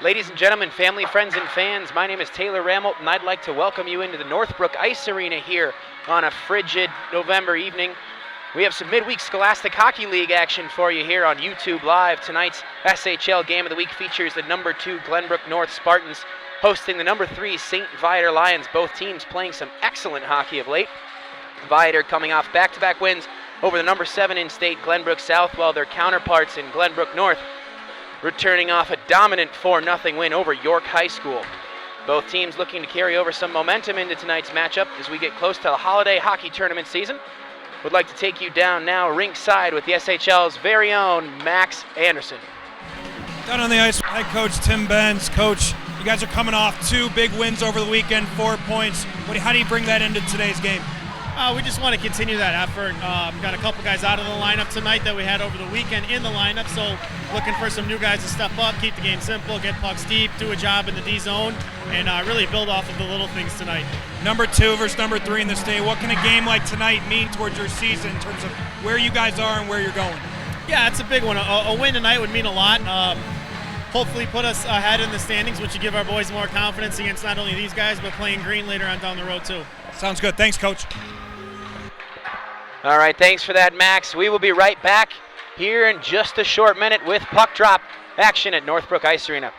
Ladies and gentlemen, family, friends, and fans, my name is Taylor Ramelt, and I'd like to welcome you into the Northbrook Ice Arena here on a frigid November evening. We have some midweek Scholastic Hockey League action for you here on YouTube Live. Tonight's SHL Game of the Week features the number 2 Glenbrook North Spartans hosting the number 3 St. Viator Lions, both teams playing some excellent hockey of late. Viator coming off back-to-back wins over the number 7 in-state Glenbrook South, while their counterparts in Glenbrook North returning off a dominant 4-0 win over York High School. Both teams looking to carry over some momentum into tonight's matchup as we get close to the holiday hockey tournament season. Would like to take you down now rinkside with the SHL's very own Max Anderson. Down on the ice, head coach Tim Benz. Coach, you guys are coming off 2 big wins over the weekend, 4 points. How do you bring that into today's game? We just want to continue that effort. Got a couple guys out of the lineup tonight that we had over the weekend in the lineup, so looking for some new guys to step up, keep the game simple, get pucks deep, do a job in the D zone, and really build off of the little things tonight. Number 2 versus number 3 in the state. What can a game like tonight mean towards your season in terms of where you guys are and where you're going? Yeah, it's a big one. A win tonight would mean a lot. Hopefully put us ahead in the standings, which would give our boys more confidence against not only these guys, but playing green later on down the road too. Sounds good. Thanks, Coach. All right, thanks for that, Max. We will be right back here in just a short minute with puck drop action at Northbrook Ice Arena.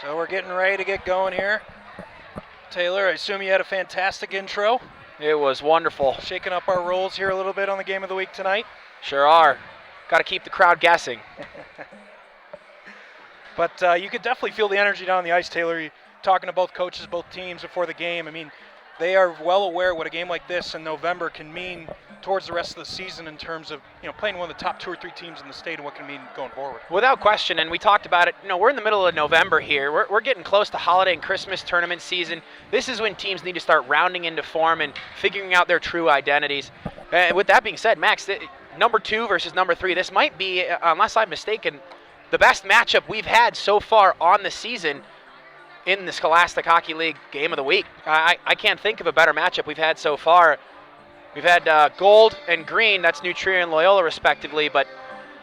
So we're getting ready to get going here. Taylor, I assume you had a fantastic intro. It was wonderful. Shaking up our roles here a little bit on the game of the week tonight. Sure are. Got to keep the crowd guessing. But you could definitely feel the energy down on the ice, Taylor. You're talking to both coaches, both teams before the game. I mean, they are well aware what a game like this in November can mean towards the rest of the season in terms of, playing one of the top 2 or 3 teams in the state and what it can mean going forward. Without question, and we talked about it, we're in the middle of November here. We're getting close to holiday and Christmas tournament season. This is when teams need to start rounding into form and figuring out their true identities. With that being said, Max, number 2 versus number 3, this might be, unless I'm mistaken, the best matchup we've had so far on the season in the Scholastic Hockey League Game of the Week. I can't think of a better matchup we've had so far. We've had gold and green, that's New Trier and Loyola respectively, but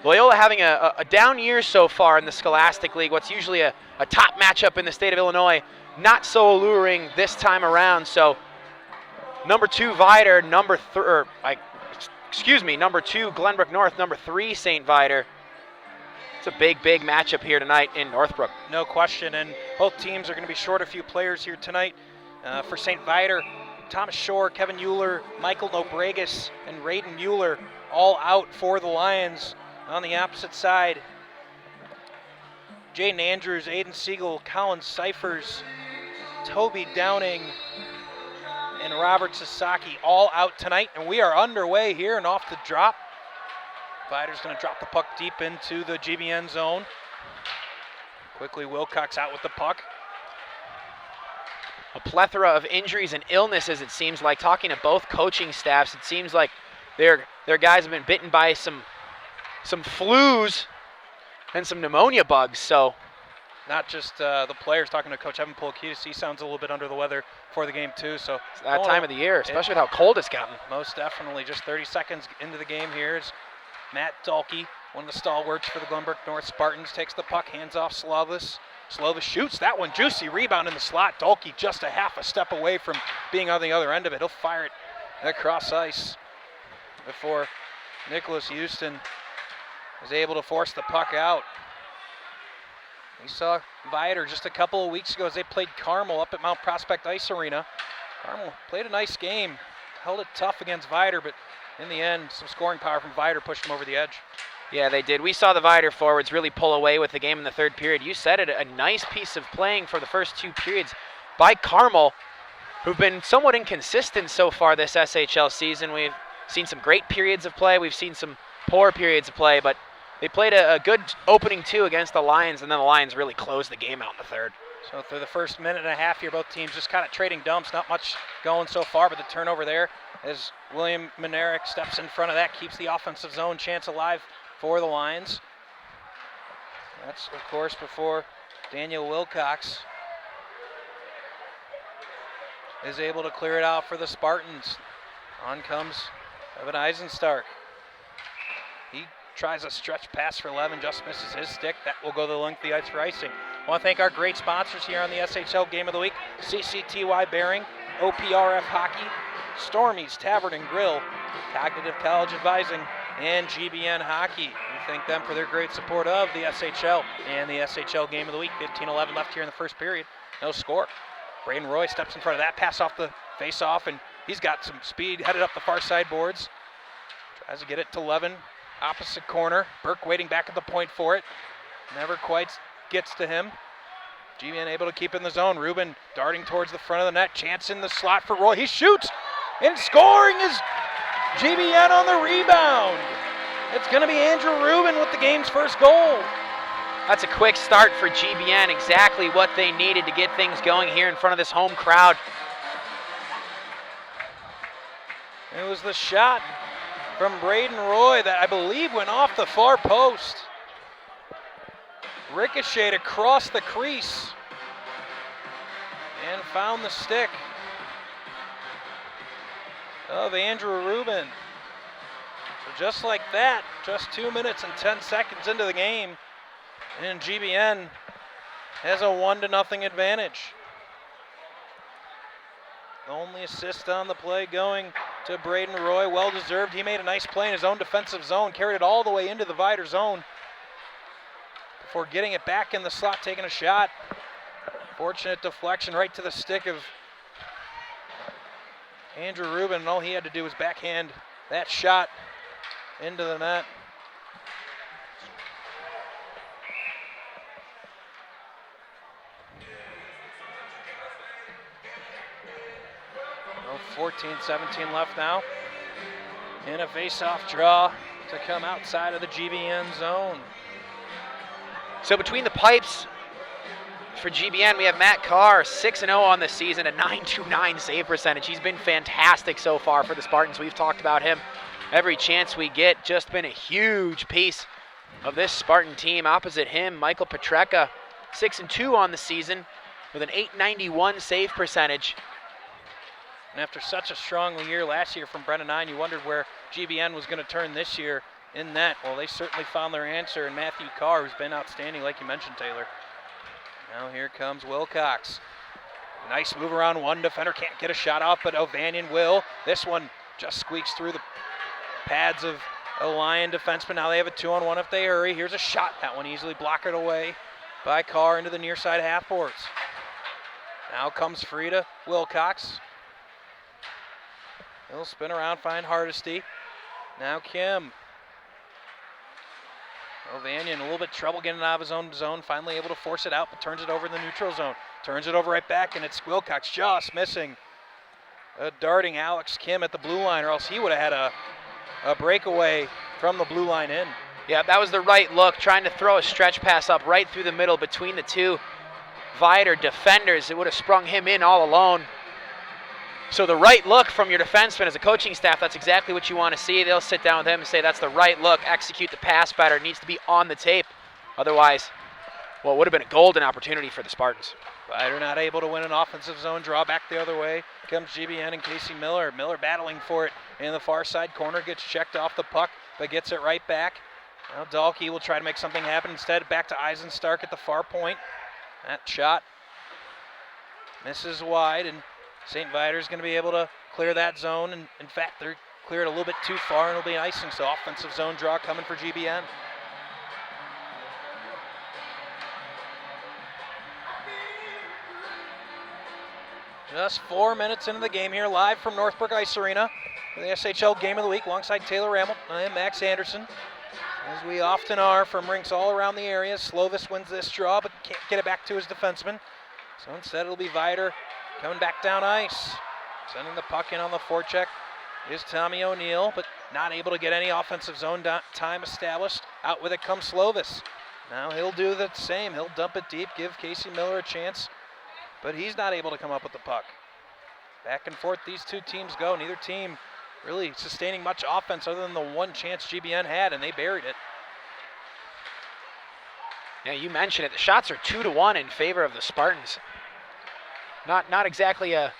Loyola having a down year so far in the Scholastic League, what's usually a top matchup in the state of Illinois, not so alluring this time around. So number 2 Viator, number 2 Glenbrook North, number 3 St. Viator. It's a big matchup here tonight in Northbrook. No question, and both teams are going to be short a few players here tonight. For St. Viator, Thomas Shore, Kevin Euler, Michael Nobregas, and Raiden Mueller all out for the Lions. On the opposite side, Jaden Andrews, Aiden Siegel, Colin Cyphers, Toby Downing, and Robert Sasaki all out tonight, and we are underway here and off the drop. Viator's going to drop the puck deep into the GBN zone. Quickly, Wilcox out with the puck. A plethora of injuries and illnesses, it seems like. Talking to both coaching staffs, it seems like their guys have been bitten by some flus and some pneumonia bugs. So, not just the players. Talking to Coach Evan Polakidis, he sounds a little bit under the weather for the game too. So it's that time of the year, especially with how cold it's gotten. Most definitely. Just 30 seconds into the game here is Matt Dalkey, one of the stalwarts for the Glenbrook North Spartans, takes the puck, hands off Slavus. Slovis shoots that one. Juicy rebound in the slot. Dolke just a half a step away from being on the other end of it. He'll fire it across ice before Nicholas Houston is able to force the puck out. We saw Viator just a couple of weeks ago as they played Carmel up at Mount Prospect Ice Arena. Carmel played a nice game, held it tough against Viator, but in the end, some scoring power from Viator pushed them over the edge. Yeah, they did. We saw the Viator forwards really pull away with the game in the third period. You said it, a nice piece of playing for the first 2 periods by Carmel, who've been somewhat inconsistent so far this SHL season. We've seen some great periods of play. We've seen some poor periods of play, but they played a good opening 2 against the Lions, and then the Lions really closed the game out in the third. So through the first minute and a half here, both teams just kind of trading dumps. Not much going so far, but the turnover there as William Minerick steps in front of that, keeps the offensive zone chance alive for the Lions. That's, of course, before Daniel Wilcox is able to clear it out for the Spartans. On comes Evan Eisenstark. He tries a stretch pass for Levin, just misses his stick. That will go the length of the ice for icing. I want to thank our great sponsors here on the SHL Game of the Week: CCTY Bearing, OPRF Hockey, Stormy's Tavern and Grill, Cognitive College Advising, and GBN Hockey. We thank them for their great support of the SHL and the SHL Game of the Week. 15-11 left here in the first period. No score. Braden Roy steps in front of that pass off the face-off, and he's got some speed headed up the far side boards. Tries to get it to Levin, opposite corner. Burke waiting back at the point for it. Never quite gets to him. GBN able to keep in the zone. Rubin darting towards the front of the net. Chance in the slot for Roy. He shoots, and scoring is GBN on the rebound. It's going to be Andrew Rubin with the game's first goal. That's a quick start for GBN, exactly what they needed to get things going here in front of this home crowd. It was the shot from Braden Roy that I believe went off the far post. Ricocheted across the crease and found the stick of Andrew Rubin. So just like that, just 2 minutes and 10 seconds into the game, and GBN has a 1-0 advantage. The only assist on the play going to Braden Roy, well deserved. He made a nice play in his own defensive zone, carried it all the way into the Viator zone before getting it back in the slot, taking a shot. Fortunate deflection right to the stick of Andrew Rubin, and all he had to do was backhand that shot into the net. 14-17 left now. In a face-off draw to come outside of the GBN zone. So between the pipes for GBN, we have Matt Carr, 6-0 on the season, a .929 save percentage. He's been fantastic so far for the Spartans. We've talked about him every chance we get. Just been a huge piece of this Spartan team. Opposite him, Michael Petreka, 6-2 on the season with an .891 save percentage. And after such a strong year last year from Brennan 9, you wondered where GBN was going to turn this year in that. Well, they certainly found their answer in Matthew Carr, who's been outstanding, like you mentioned, Taylor. Now here comes Wilcox. Nice move around one defender, can't get a shot off, but Ovanian will. This one just squeaks through the pads of a Lion defenseman. Now they have a 2-on-1 if they hurry. Here's a shot. That one easily blocked away by Carr into the near side half boards. Now comes Frida Wilcox. He'll spin around, find Hardesty. Now Kim. Ovanian, a little bit trouble getting out of his own zone, finally able to force it out, but turns it over in the neutral zone. Turns it over right back, and it's Wilcox just missing a darting Alex Kim at the blue line, or else he would have had a breakaway from the blue line in. Yeah, that was the right look, trying to throw a stretch pass up right through the middle between the two Viator defenders. It would have sprung him in all alone. So the right look from your defenseman as a coaching staff, that's exactly what you want to see. They'll sit down with him and say that's the right look, execute the pass better. It needs to be on the tape. Otherwise, well, it would have been a golden opportunity for the Spartans. Viator not able to win an offensive zone draw. Back the other way comes GBN and Casey Miller. Miller battling for it in the far side corner, gets checked off the puck, but gets it right back. Now Dahlke will try to make something happen. Instead, back to Eisenstark at the far point. That shot misses wide, and St. Viator's going to be able to clear that zone. And in fact, they're cleared a little bit too far, and it'll be an icing. So offensive zone draw coming for GBN. Just 4 minutes into the game here, live from Northbrook Ice Arena for the SHL Game of the Week, alongside Taylor Ramel. I am Max Anderson, as we often are from rinks all around the area. Slovis wins this draw, but can't get it back to his defenseman. So instead, it'll be Viator coming back down ice. Sending the puck in on the forecheck is Tommy O'Neill, but not able to get any offensive zone time established. Out with it comes Slovis. Now he'll do the same. He'll dump it deep, give Casey Miller a chance, but he's not able to come up with the puck. Back and forth these two teams go. Neither team really sustaining much offense other than the one chance GBN had, and they buried it. Yeah, you mentioned it. The shots are 2-1 in favor of the Spartans. Not exactly a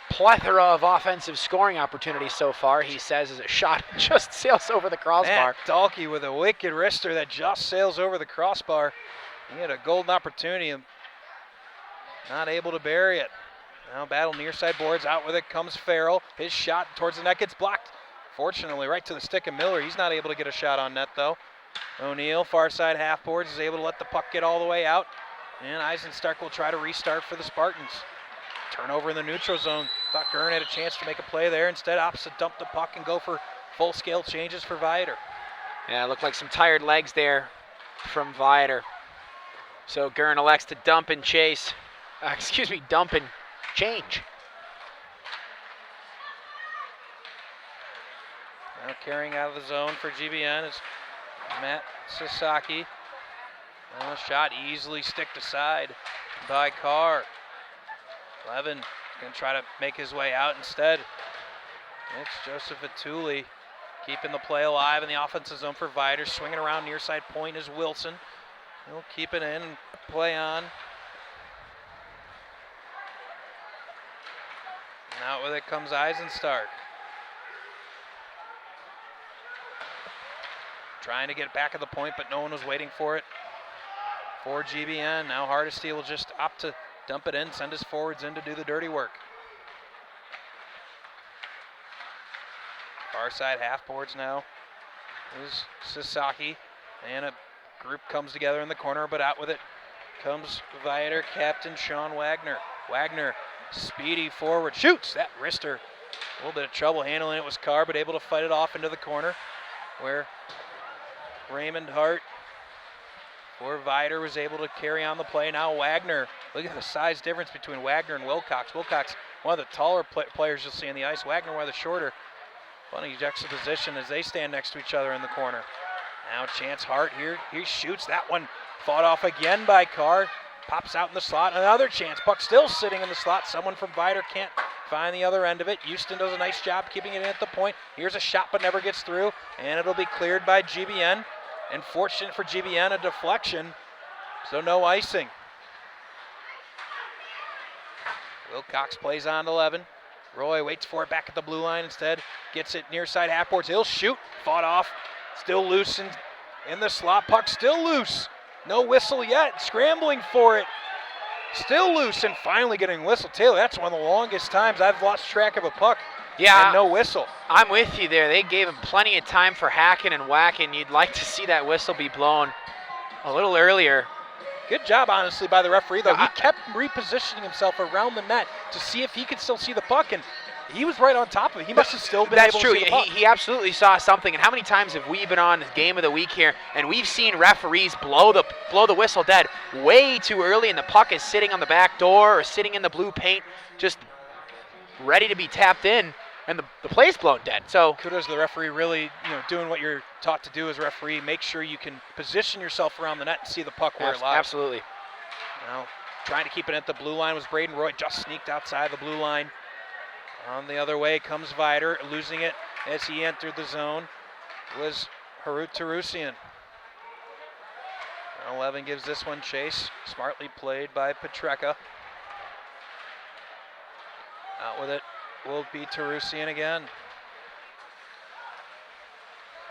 plethora of offensive scoring opportunities so far, he says, as a shot just sails over the crossbar. Matt Dahlke with a wicked wrister that just sails over the crossbar. He had a golden opportunity and not able to bury it. Now battle near side boards, out with it comes Farrell. His shot towards the net gets blocked. Fortunately, right to the stick of Miller. He's not able to get a shot on net though. O'Neill, far side half boards, is able to let the puck get all the way out. And Eisenstark will try to restart for the Spartans. Turnover in the neutral zone. Thought Gurn had a chance to make a play there. Instead, opposite dump the puck and go for full-scale changes for Viator. Yeah, it looked like some tired legs there from Viator. So Gurn elects to dump and chase. Dump and change. Now carrying out of the zone for GBN is Matt Sasaki. And a shot easily sticked aside by Carr. Levin going to try to make his way out instead. It's Joseph Atuli keeping the play alive in the offensive zone for Viator. Swinging around near side point is Wilson. He'll keep it in and play on. And out with it comes Eisenstark. Trying to get back at the point, but no one was waiting for it. For GBN, now Hardesty will just opt to dump it in, send his forwards in to do the dirty work. Far side half boards now is Sasaki, and a group comes together in the corner, but out with it comes Viator captain Sean Wagner. Wagner, speedy forward, shoots that wrister. A little bit of trouble handling it was Carr, but able to fight it off into the corner where Raymond Hart for Viator was able to carry on the play. Now Wagner, look at the size difference between Wagner and Wilcox. Wilcox, one of the taller players you'll see in the ice. Wagner, one of the shorter. Funny juxtaposition as they stand next to each other in the corner. Now Chance Hart here, he shoots that one. Fought off again by Carr. Pops out in the slot, another chance. Puck still sitting in the slot. Someone from Viator can't find the other end of it. Houston does a nice job keeping it in at the point. Here's a shot but never gets through, and it'll be cleared by GBN. And fortunate for GBN, a deflection, so no icing. Wilcox plays on to 11. Roy waits for it back at the blue line instead. Gets it near side half boards. He'll shoot. Fought off. Still loose in the slot. Puck still loose. No whistle yet. Scrambling for it. Still loose and finally getting whistled. Taylor, that's one of the longest times I've lost track of a puck. Yeah, and no whistle. I'm with you there. They gave him plenty of time for hacking and whacking. You'd like to see that whistle be blown a little earlier. Good job, honestly, by the referee, though. He kept repositioning himself around the net to see if he could still see the puck, and he was right on top of it. He must have still been able to see the puck. He absolutely saw something. And how many times have we been on the Game of the Week here, and we've seen referees blow the whistle dead way too early, and the puck is sitting on the back door or sitting in the blue paint, just ready to be tapped in, and the play's blown dead. So kudos to the referee, really, doing what you're taught to do as a referee. Make sure you can position yourself around the net and see the puck where it lies. Absolutely. Now, trying to keep it at the blue line was Braden Roy. Just sneaked outside the blue line. On the other way comes Viator, losing it as he entered the zone was Harut Tarusian. 11 gives this one chase. Smartly played by Petreka. Out with it will be Tarusian again.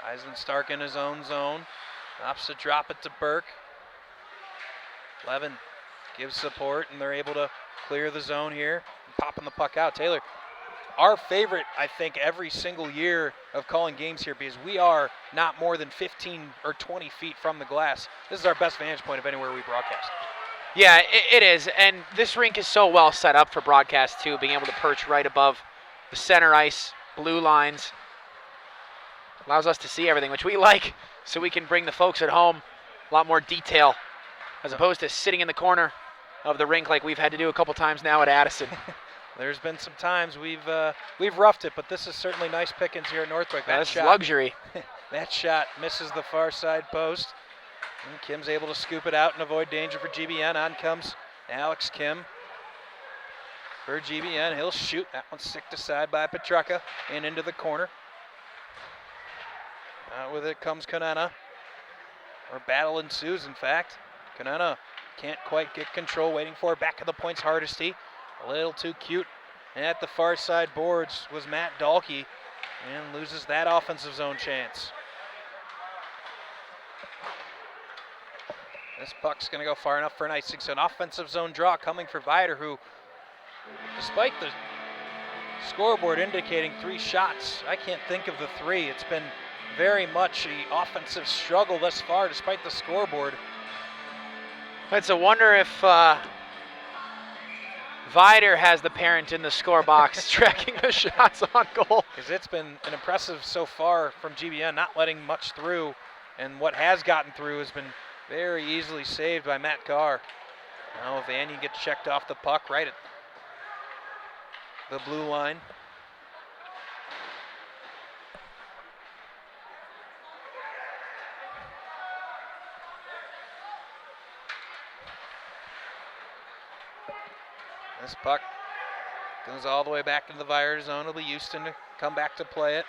Eisenstark in his own zone. Opts to drop it to Burke. 11 gives support, and they're able to clear the zone here, popping the puck out. Taylor, our favorite, I think, every single year of calling games here, because we are not more than 15 or 20 feet from the glass. This is our best vantage point of anywhere we broadcast. Yeah, it is, and this rink is so well set up for broadcast too, being able to perch right above the center ice, blue lines. Allows us to see everything, which we like, so we can bring the folks at home a lot more detail, as opposed to sitting in the corner of the rink like we've had to do a couple times now at Addison. There's been some times we've roughed it, but this is certainly nice pickings here at Northbrook. That's luxury. That shot misses the far side post. And Kim's able to scoop it out and avoid danger for GBN. On comes Alex Kim for GBN. He'll shoot. That one's sticked aside by Petrucka and into the corner. Out with it comes Kanana. Or battle ensues, in fact. Kanana can't quite get control, waiting for it. Back of the points, Hardesty. A little too cute. And at the far side boards was Matt Dahlke, and loses that offensive zone chance. This puck's going to go far enough for an icing. So an offensive zone draw coming for Viator, who, despite the scoreboard indicating 3 shots, I can't think of the 3. It's been very much an offensive struggle thus far, despite the scoreboard. It's a wonder if Viator has the parent in the score box tracking the shots on goal. Because it's been an impressive so far from GBN, not letting much through, and what has gotten through has been very easily saved by Matt Carr. Now Vanyan gets checked off the puck right at the blue line. This puck goes all the way back into the Viator zone. It'll be Houston to come back to play it.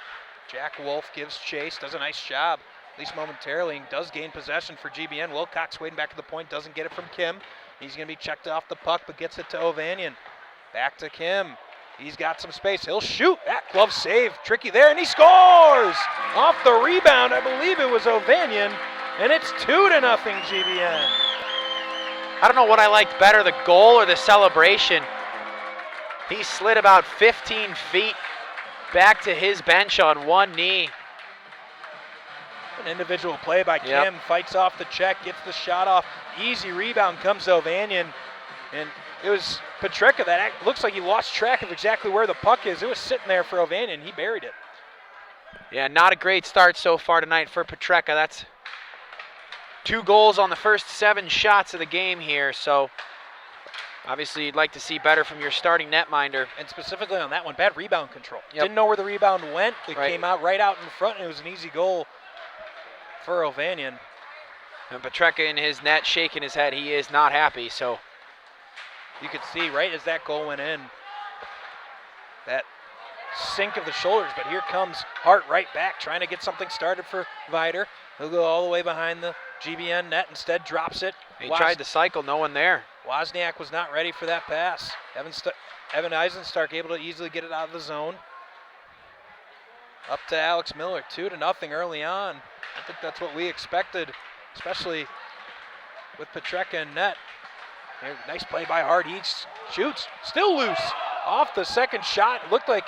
Jack Wolf gives chase, does a nice job, at least momentarily, and does gain possession for GBN. Wilcox waiting back at the point, doesn't get it from Kim. He's going to be checked off the puck, but gets it to Ovanian. Back to Kim. He's got some space. He'll shoot. That glove save, tricky there, and he scores! Off the rebound, I believe it was Ovanian, and it's 2-0 GBN. I don't know what I liked better, the goal or the celebration. He slid about 15 feet back to his bench on one knee. An individual play by Kim, fights off the check, gets the shot off. Easy rebound comes to Ovanian. And it was Petrucka that looks like he lost track of exactly where the puck is. It was sitting there for Ovanian. He buried it. Yeah, not a great start so far tonight for Petrucka. That's 2 goals on the first 7 shots of the game here. So obviously you'd like to see better from your starting netminder. And specifically on that one, bad rebound control. Yep. Didn't know where the rebound went. It came out right out in front, and it was an easy goal for Ovanian. And Petrucka in his net shaking his head. He is not happy. So you could see right as that goal went in, that sink of the shoulders. But here comes Hart right back, trying to get something started for Viator. He'll go all the way behind the GBN net, instead drops it. He tried to cycle, no one there. Wozniak was not ready for that pass. Evan Eisenstark able to easily get it out of the zone. Up to Alex Miller, 2-0 early on. I think that's what we expected, especially with Petrucka in net. Here, nice play by Hart. He shoots, still loose. Off the second shot, it looked like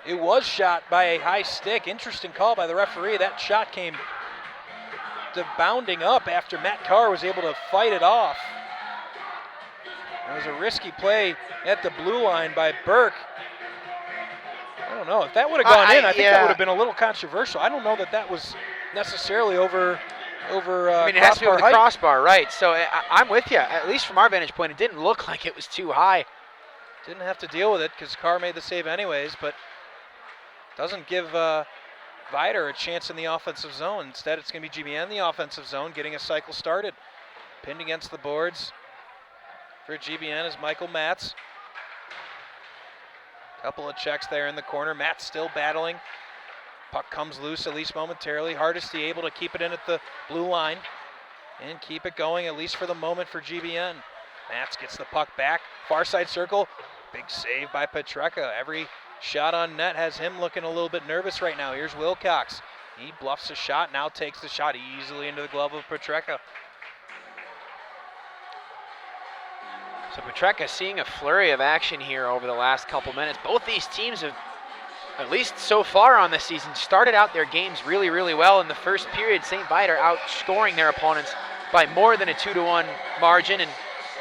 it was shot by a high stick. Interesting call by the referee. That shot came bounding up after Matt Carr was able to fight it off. It was a risky play at the blue line by Burke. I don't know. If that would have gone in, I think that would have been a little controversial. I don't know that that was necessarily over I mean, it has to be over the crossbar, right? So I'm with you. At least from our vantage point, it didn't look like it was too high. Didn't have to deal with it because Carr made the save anyways, but doesn't give Viator a chance in the offensive zone. Instead, it's going to be GBN in the offensive zone, getting a cycle started. Pinned against the boards for GBN is Michael Matz. Couple of checks there in the corner. Matz still battling. Puck comes loose, at least momentarily. Hardesty able to keep it in at the blue line and keep it going, at least for the moment, for GBN. Matz gets the puck back. Far side circle. Big save by Petrucka. Every shot on net has him looking a little bit nervous right now. Here's Wilcox. He bluffs a shot, now takes the shot easily into the glove of Petrucka. So Petreka seeing a flurry of action here over the last couple minutes. Both these teams have, at least so far on this season, started out their games really, really well. In the first period, St. Viator outscoring their opponents by more than a 2-1 margin, and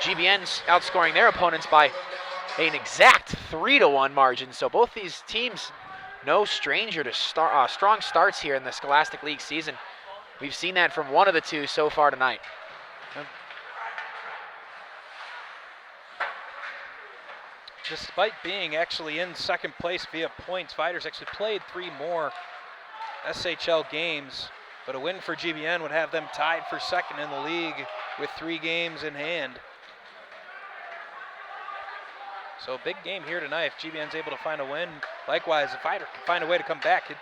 GBN's outscoring their opponents by an exact 3-1 margin. So both these teams, no stranger to strong starts here in the Scholastic League season. We've seen that from one of the two so far tonight. Despite being actually in second place via points, Viator's actually played 3 more SHL games, but a win for GBN would have them tied for second in the league with 3 games in hand. So a big game here tonight if GBN's able to find a win. Likewise, if Viator can find a way to come back, it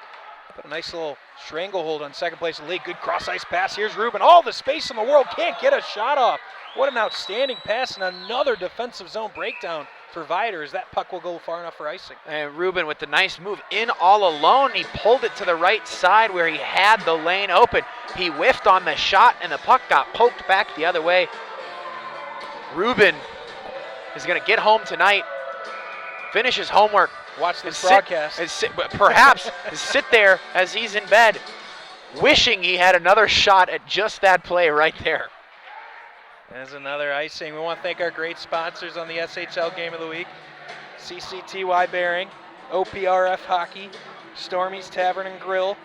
put a nice little stranglehold on second place in the league. Good cross-ice pass. Here's Ruben. All the space in the world. Can't get a shot off. What an outstanding pass and another defensive zone breakdown for Viator, as that puck will go far enough for icing. And Ruben with the nice move in all alone. He pulled it to the right side where he had the lane open. He whiffed on the shot and the puck got poked back the other way. Ruben is going to get home tonight, finish his homework. Watch this broadcast. Perhaps sit there as he's in bed, wishing he had another shot at just that play right there. There's another icing. We want to thank our great sponsors on the SHL Game of the Week: CCTY Bearing, OPRF Hockey, Stormy's Tavern and Grill,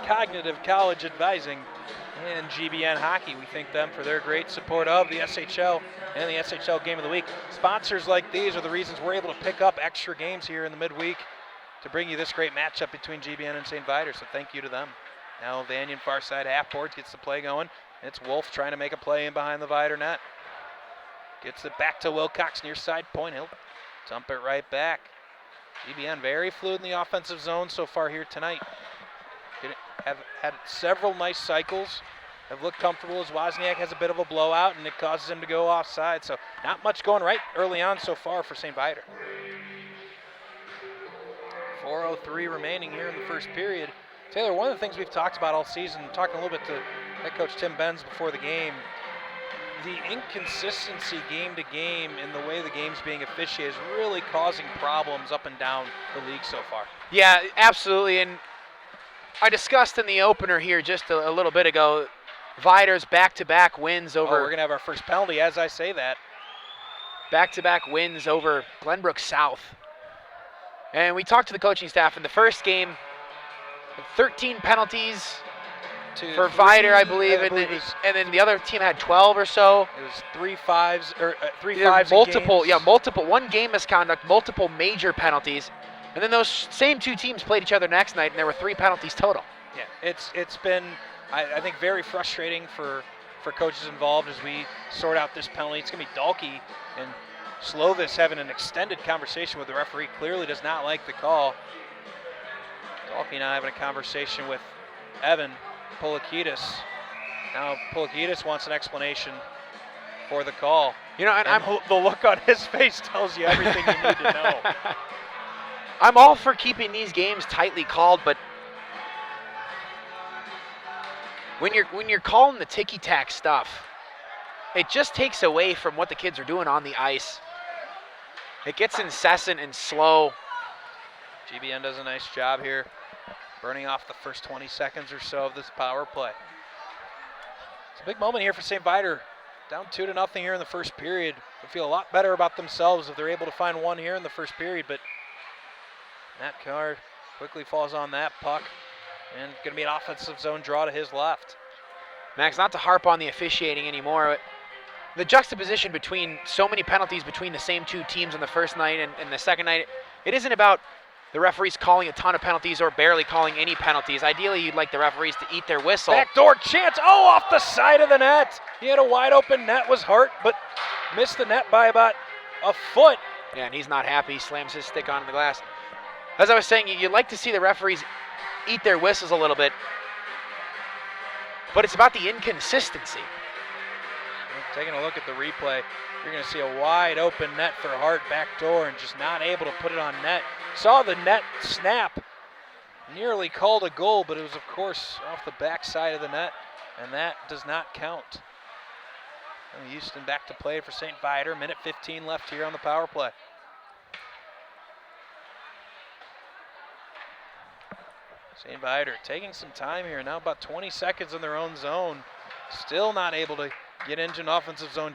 Cognitive College Advising, and GBN Hockey. We thank them for their great support of the SHL and the SHL Game of the Week. Sponsors like these are the reasons we're able to pick up extra games here in the midweek to bring you this great matchup between GBN and St. Viator, so thank you to them. Now Vanian far side half board gets the play going. It's Wolf trying to make a play in behind the Viator net. Gets it back to Wilcox near side point. He'll dump it right back. GBN very fluid in the offensive zone so far here tonight. Have had several nice cycles. Have looked comfortable as Wozniak has a bit of a blowout and it causes him to go offside. So not much going right early on so far for St. Viator. 4:03 remaining here in the first period. Taylor, one of the things we've talked about all season, talking a little bit to head coach Tim Benz before the game, the inconsistency game to game in the way the game's being officiated is really causing problems up and down the league so far. Yeah, absolutely. And I discussed in the opener here just a little bit ago, Viator's back-to-back wins over... Oh, we're going to have our first penalty as I say that. Back-to-back wins over Glenbrook South. And we talked to the coaching staff in the first game, 13 penalties for Viator, I believe, and then the other team had 12 or so. It was 3 5s or 3 5s. Multiple. One game misconduct, multiple major penalties, and then those same 2 teams played each other next night, and there were 3 penalties total. Yeah, it's been I think very frustrating for coaches involved as we sort out this penalty. It's gonna be Dahlke and Slovis having an extended conversation with the referee. Clearly does not like the call. Dahlke now having a conversation with Evan Polakidis. Now Polakidis wants an explanation for the call. You know, and the look on his face tells you everything you need to know. I'm all for keeping these games tightly called, but when you're calling the ticky-tack stuff, it just takes away from what the kids are doing on the ice. It gets incessant and slow. GBN does a nice job here, burning off the first 20 seconds or so of this power play. It's a big moment here for St. Viator. Down 2-0 here in the first period. They'll feel a lot better about themselves if they're able to find one here in the first period, but Matt Card quickly falls on that puck, and going to be an offensive zone draw to his left. Max, not to harp on the officiating anymore, but the juxtaposition between so many penalties between the same 2 teams on the first night and the second night, it isn't about the referees calling a ton of penalties or barely calling any penalties. Ideally, you'd like the referees to eat their whistle. Backdoor chance, off the side of the net. He had a wide open net, was hurt, but missed the net by about a foot. Yeah, and he's not happy. He slams his stick onto the glass. As I was saying, you'd like to see the referees eat their whistles a little bit, but it's about the inconsistency. Taking a look at the replay, you're going to see a wide open net for Hart backdoor and just not able to put it on net. Saw the net snap, nearly called a goal, but it was, of course, off the back side of the net, and that does not count. Houston back to play for St. Viator. Minute 15 left here on the power play. St. Viator taking some time here. Now about 20 seconds in their own zone. Still not able to get into an offensive zone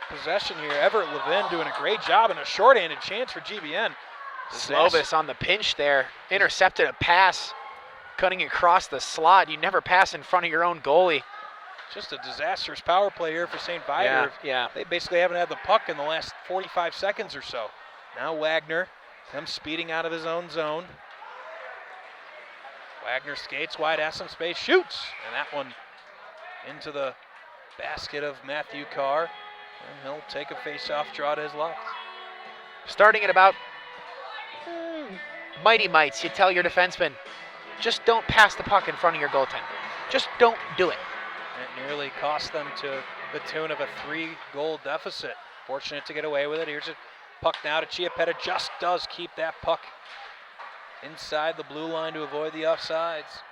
possession here. Everett Levin doing a great job and a shorthanded chance for GBN. Slovis on the pinch there. Intercepted a pass, cutting across the slot. You never pass in front of your own goalie. Just a disastrous power play here for St. Viator. Yeah. They basically haven't had the puck in the last 45 seconds or so. Now Wagner comes speeding out of his own zone. Wagner skates wide, has some space, shoots, and that one into the basket of Matthew Carr. And he'll take a face-off draw to his left. Starting at about mighty mites, you tell your defenseman, just don't pass the puck in front of your goaltender. Just don't do it. It nearly cost them to the tune of a 3-goal deficit. Fortunate to get away with it. Here's a puck now to Chiappetta. Just does keep that puck inside the blue line to avoid the offsides.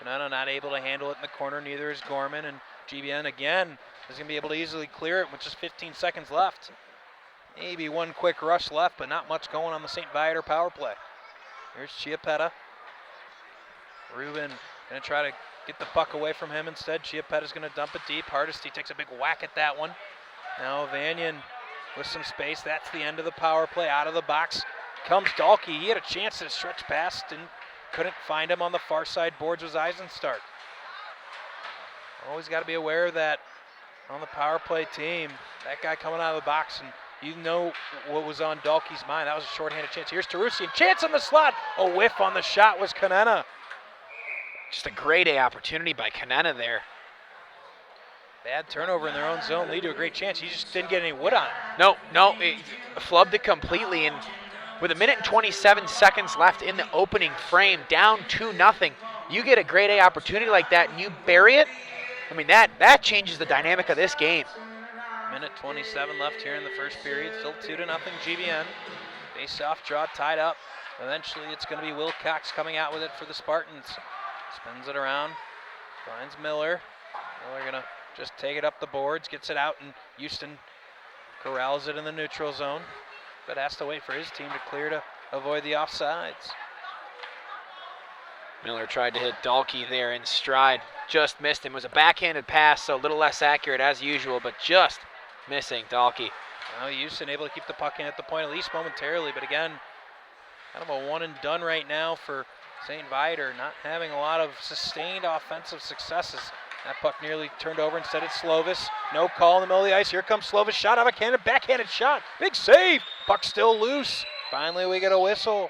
Canano not able to handle it in the corner. Neither is Gorman. And GBN again is going to be able to easily clear it with just 15 seconds left. Maybe one quick rush left, but not much going on the St. Viator power play. Here's Chiappetta. Ruben going to try to get the puck away from him instead. Chiappetta's going to dump it deep. Hardesty takes a big whack at that one. Now Vanyan with some space. That's the end of the power play. Out of the box comes Dahlke. He had a chance to stretch past and couldn't find him on the far side boards was Eisenstart. Always got to be aware of that on the power play team. That guy coming out of the box, and you know what was on Dahlke's mind. That was a shorthanded chance. Here's Tarusian. Chance in the slot. A whiff on the shot was Kanena. Just a grade A opportunity by Kanena there. Bad turnover in their own zone, lead to a great chance. He just didn't get any wood on it. No, he flubbed it completely, and with 1 minute and 27 seconds left in the opening frame, down 2-0, you get a grade A opportunity like that and you bury it. I mean, that changes the dynamic of this game. Minute 27 left here in the first period. Still 2-0 GBN. Face-off draw tied up. Eventually it's going to be Wilcox coming out with it for the Spartans. Spins it around. Finds Miller. Miller going to just take it up the boards. Gets it out, and Houston corrals it in the neutral zone. But has to wait for his team to clear to avoid the offsides. Miller tried to hit Dahlke there in stride. Just missed him. It was a backhanded pass, so a little less accurate as usual, but just missing Dahlke. Now Houston able to keep the puck in at the point, at least momentarily, but again, kind of a one and done right now for St. Viator, not having a lot of sustained offensive successes. That puck nearly turned over. Instead it's Slovis. No call in the middle of the ice. Here comes Slovis. Shot out of a cannon. Backhanded shot. Big save. Puck still loose. Finally we get a whistle.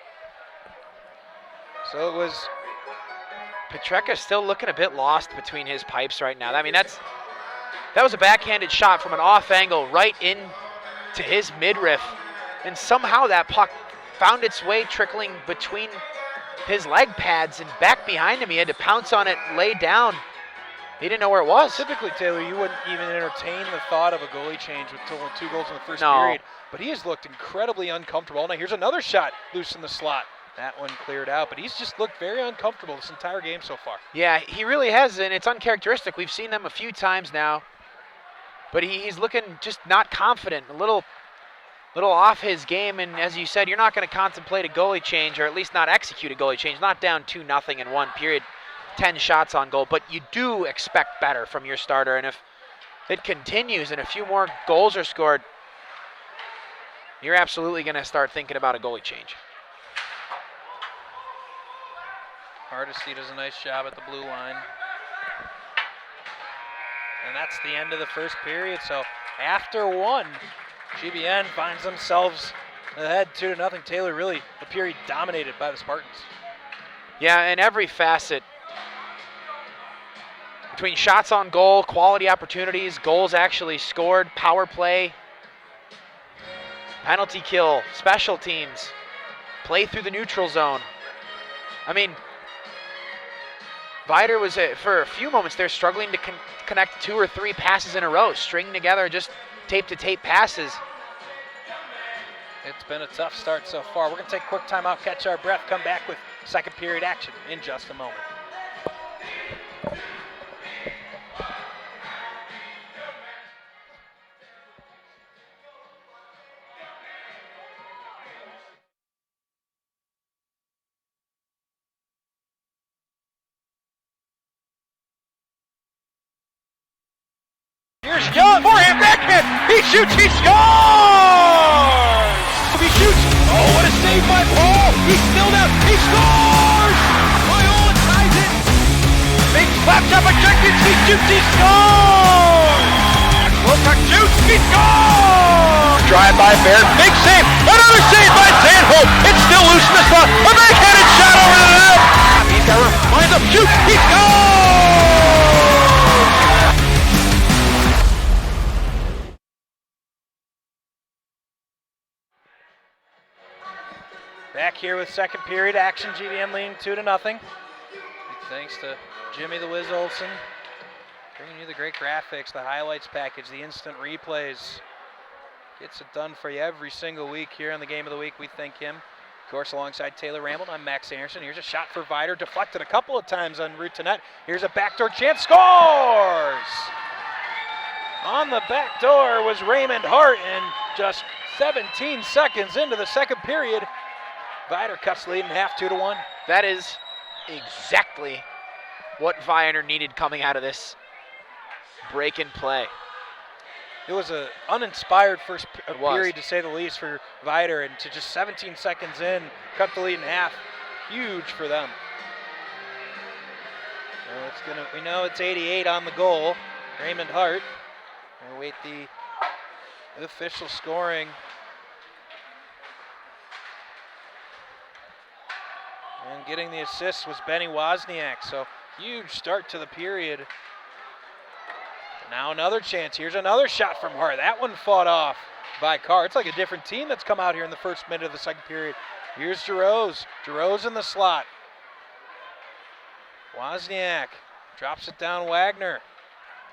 So it was... Petreka still looking a bit lost between his pipes right now. I mean, that was a backhanded shot from an off angle right into his midriff. And somehow that puck found its way trickling between his leg pads and back behind him. He had to pounce on it, lay down. He didn't know where it was. Typically, Taylor, you wouldn't even entertain the thought of a goalie change with only 2 goals in the first period. But he has looked incredibly uncomfortable. Now here's another shot loose in the slot. That one cleared out, but he's just looked very uncomfortable this entire game so far. Yeah, he really has, and it's uncharacteristic. We've seen them a few times now. But he's looking just not confident, a little off his game, and as you said, you're not going to contemplate a goalie change, or at least not execute a goalie change, not down 2-0 in one period, 10 shots on goal, but you do expect better from your starter, and if it continues and a few more goals are scored, you're absolutely going to start thinking about a goalie change. Hardesty does a nice job at the blue line. And that's the end of the first period, so after one, GBN finds themselves ahead 2-0. Taylor, really a period dominated by the Spartans. Yeah, in every facet. Between shots on goal, quality opportunities, goals actually scored, power play, penalty kill, special teams, play through the neutral zone. I mean, Viator was, for a few moments there, struggling to connect 2 or 3 passes in a row, stringing together just tape-to-tape passes. It's been a tough start so far. We're going to take a quick timeout, catch our breath, come back with second period action in just a moment. Here's Young, forehand, backhand, he shoots, he scores! He shoots, oh, what a save by Paul! He's still down, he scores! Loyola ties it! Big slap shot by Jenkins, he shoots, he scores! Wilcox shoots, he scores! Drive by Baird, big save, another save by Sandholm! It's still loose in the slot, a backhanded shot over the net! He's got room, lines up, shoots, he scores! Back here with second period action, GVN leading 2-0. Big thanks to Jimmy the Wiz Olsen, bringing you the great graphics, the highlights package, the instant replays. Gets it done for you every single week here on the Game of the Week. We thank him. Of course, alongside Taylor Ramble, I'm Max Anderson. Here's a shot for Viator, deflected a couple of times en route to net. Here's a backdoor chance, scores! On the back door was Raymond Hart, and just 17 seconds into the second period, Viator cuts the lead in half, 2-1. That is exactly what Viator needed coming out of this break and play. It was an uninspired first period, to say the least, for Viator, and to just 17 seconds in, cut the lead in half. Huge for them. So we know it's 88 on the goal. Raymond Hart. We'll wait the official scoring. And getting the assist was Benny Wozniak, so huge start to the period. Now another chance. Here's another shot from Hart. That one fought off by Carr. It's like a different team that's come out here in the first minute of the second period. Here's Giroux. Giroux in the slot. Wozniak drops it down Wagner.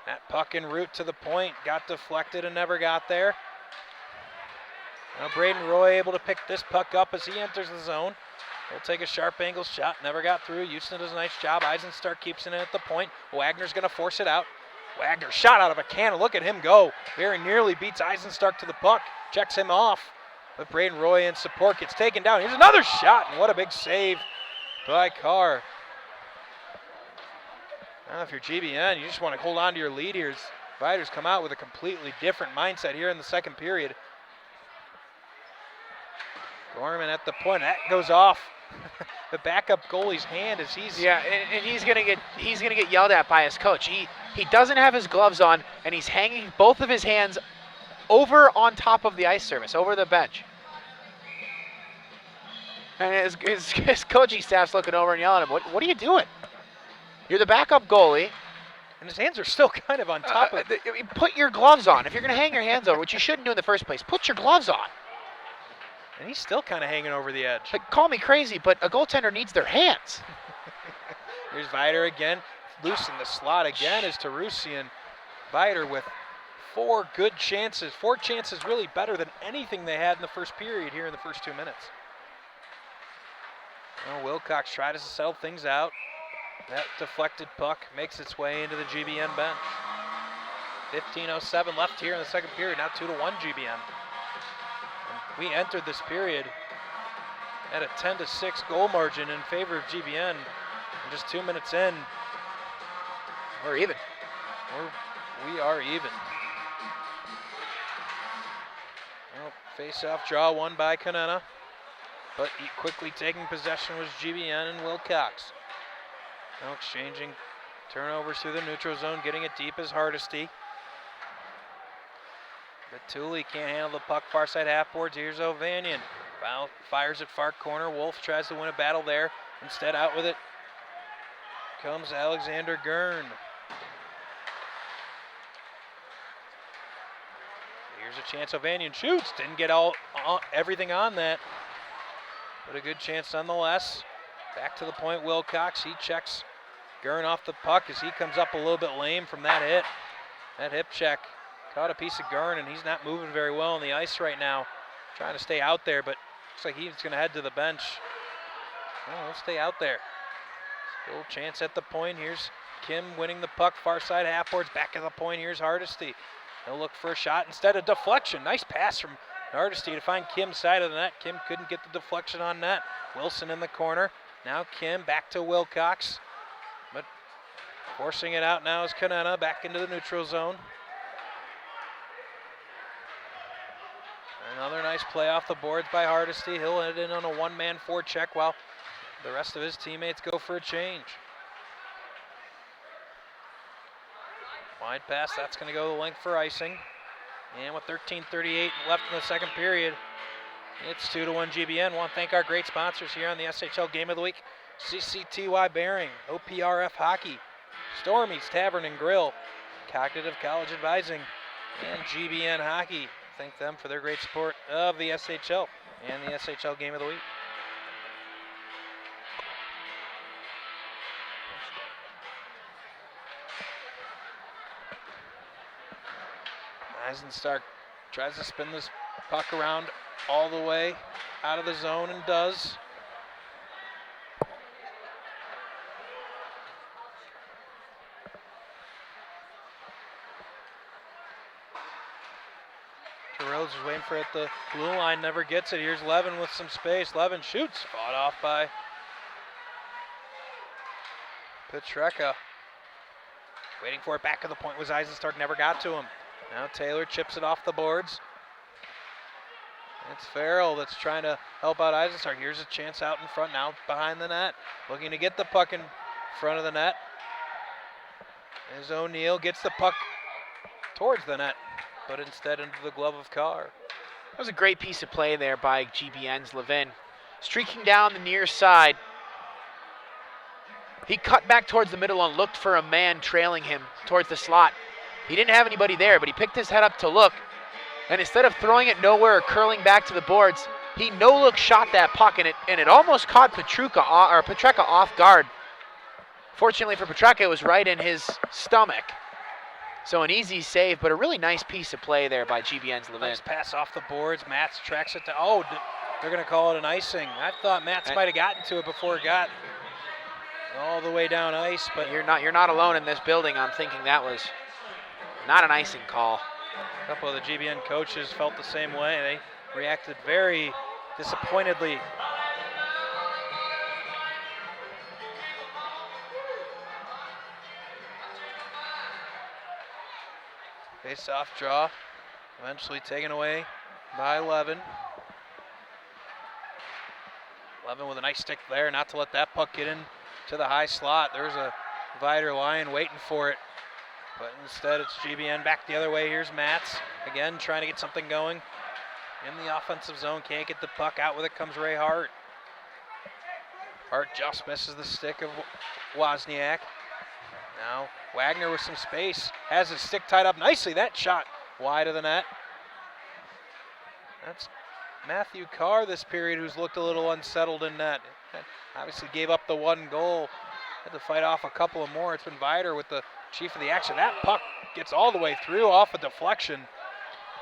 That puck en route to the point. Got deflected and never got there. Now Braden Roy able to pick this puck up as he enters the zone. He'll take a sharp angle shot. Never got through. Houston does a nice job. Eisenstark keeps it in at the point. Wagner's going to force it out. Wagner shot out of a cannon. Look at him go. Very nearly beats Eisenstark to the puck. Checks him off. But Braden Roy in support gets taken down. Here's another shot. And what a big save by Carr. Now if you're GBN, you just want to hold on to your lead here. Viator's come out with a completely different mindset here in the second period. Gorman at the point. That goes off the backup goalie's hand as he's and he's gonna get yelled at by his coach. He doesn't have his gloves on, and he's hanging both of his hands over on top of the ice surface, over the bench. And his coaching staff's looking over and yelling at him, what are you doing? You're the backup goalie. And his hands are still kind of on top of it. Put your gloves on. If you're gonna hang your hands over, which you shouldn't do in the first place, put your gloves on. And he's still kind of hanging over the edge. Like, call me crazy, but a goaltender needs their hands. Here's Viator again. Loose in the slot again is Tarusian. Viator with 4 good chances. 4 chances really better than anything they had in the first period here in the first 2 minutes. Well, Wilcox tries to settle things out. That deflected puck makes its way into the GBN bench. 15:07 left here in the second period. Now 2-1 GBN. We entered this period at a 10-6 goal margin in favor of GBN. And just 2 minutes in, we're even. We are even. Well, face-off draw won by Kanena, but quickly taking possession was GBN and Wilcox. Now exchanging turnovers through the neutral zone, getting it deep is Hardesty. But Tooley can't handle the puck far side half boards. Here's Ovanian. Fires at far corner. Wolf tries to win a battle there. Instead, out with it comes Alexander Gurn. Here's a chance. Ovanian shoots. Didn't get everything on that, but a good chance nonetheless. Back to the point, Wilcox. He checks Gurn off the puck as he comes up a little bit lame from that hit. That hip check. Caught a piece of Gurn, and he's not moving very well on the ice right now. Trying to stay out there, but looks like he's going to head to the bench. Oh, he'll stay out there. Still chance at the point. Here's Kim winning the puck, far side half boards. Back at the point, here's Hardesty. He'll look for a shot instead of deflection. Nice pass from Hardesty to find Kim's side of the net. Kim couldn't get the deflection on net. Wilson in the corner. Now Kim back to Wilcox. But forcing it out now is Kanena back into the neutral zone. Another nice play off the boards by Hardesty. He'll hit in on a one-man forecheck while the rest of his teammates go for a change. Wide pass, that's going to go the length for icing. And with 13:38 left in the second period, it's 2-1 GBN. Want to thank our great sponsors here on the SHL Game of the Week. CCTY Bearing, OPRF Hockey, Stormy's Tavern and Grill, Cognitive College Advising, and GBN Hockey. Thank them for their great support of the SHL and the SHL Game of the Week. Eisenstark tries to spin this puck around all the way out of the zone and does. Rhodes is waiting for it at the blue line, never gets it. Here's Levin with some space. Levin shoots, fought off by Petreka. Waiting for it back to the point was Eisenstark, never got to him. Now Taylor chips it off the boards. It's Farrell that's trying to help out Eisenstark. Here's a chance out in front now behind the net. Looking to get the puck in front of the net. As O'Neill gets the puck towards the net, but instead into the glove of Carr. That was a great piece of play there by GBN's Levin. Streaking down the near side. He cut back towards the middle and looked for a man trailing him towards the slot. He didn't have anybody there, but he picked his head up to look. And instead of throwing it nowhere or curling back to the boards, he no-look shot that puck, and it almost caught Petreka off guard. Fortunately for Petreka, it was right in his stomach. So an easy save, but a really nice piece of play there by GBN's Levin. Nice pass off the boards. Matz tracks it to, they're going to call it an icing. I thought Matz might have gotten to it before it got all the way down ice, but you're not alone in this building on thinking that was not an icing call. A couple of the GBN coaches felt the same way. They reacted very disappointedly. Face-off draw, eventually taken away by Levin. Levin with a nice stick there, not to let that puck get in to the high slot. There's a Viator Lion waiting for it, but instead it's GBN back the other way. Here's Matz, again trying to get something going in the offensive zone. Can't get the puck out. With it comes Ray Hart. Hart just misses the stick of Wozniak. Now Wagner with some space, has his stick tied up nicely. That shot wide of the net. That's Matthew Carr this period, who's looked a little unsettled in net. Obviously gave up the one goal. Had to fight off a couple of more. It's been Viator with the chief of the action. That puck gets all the way through off a deflection.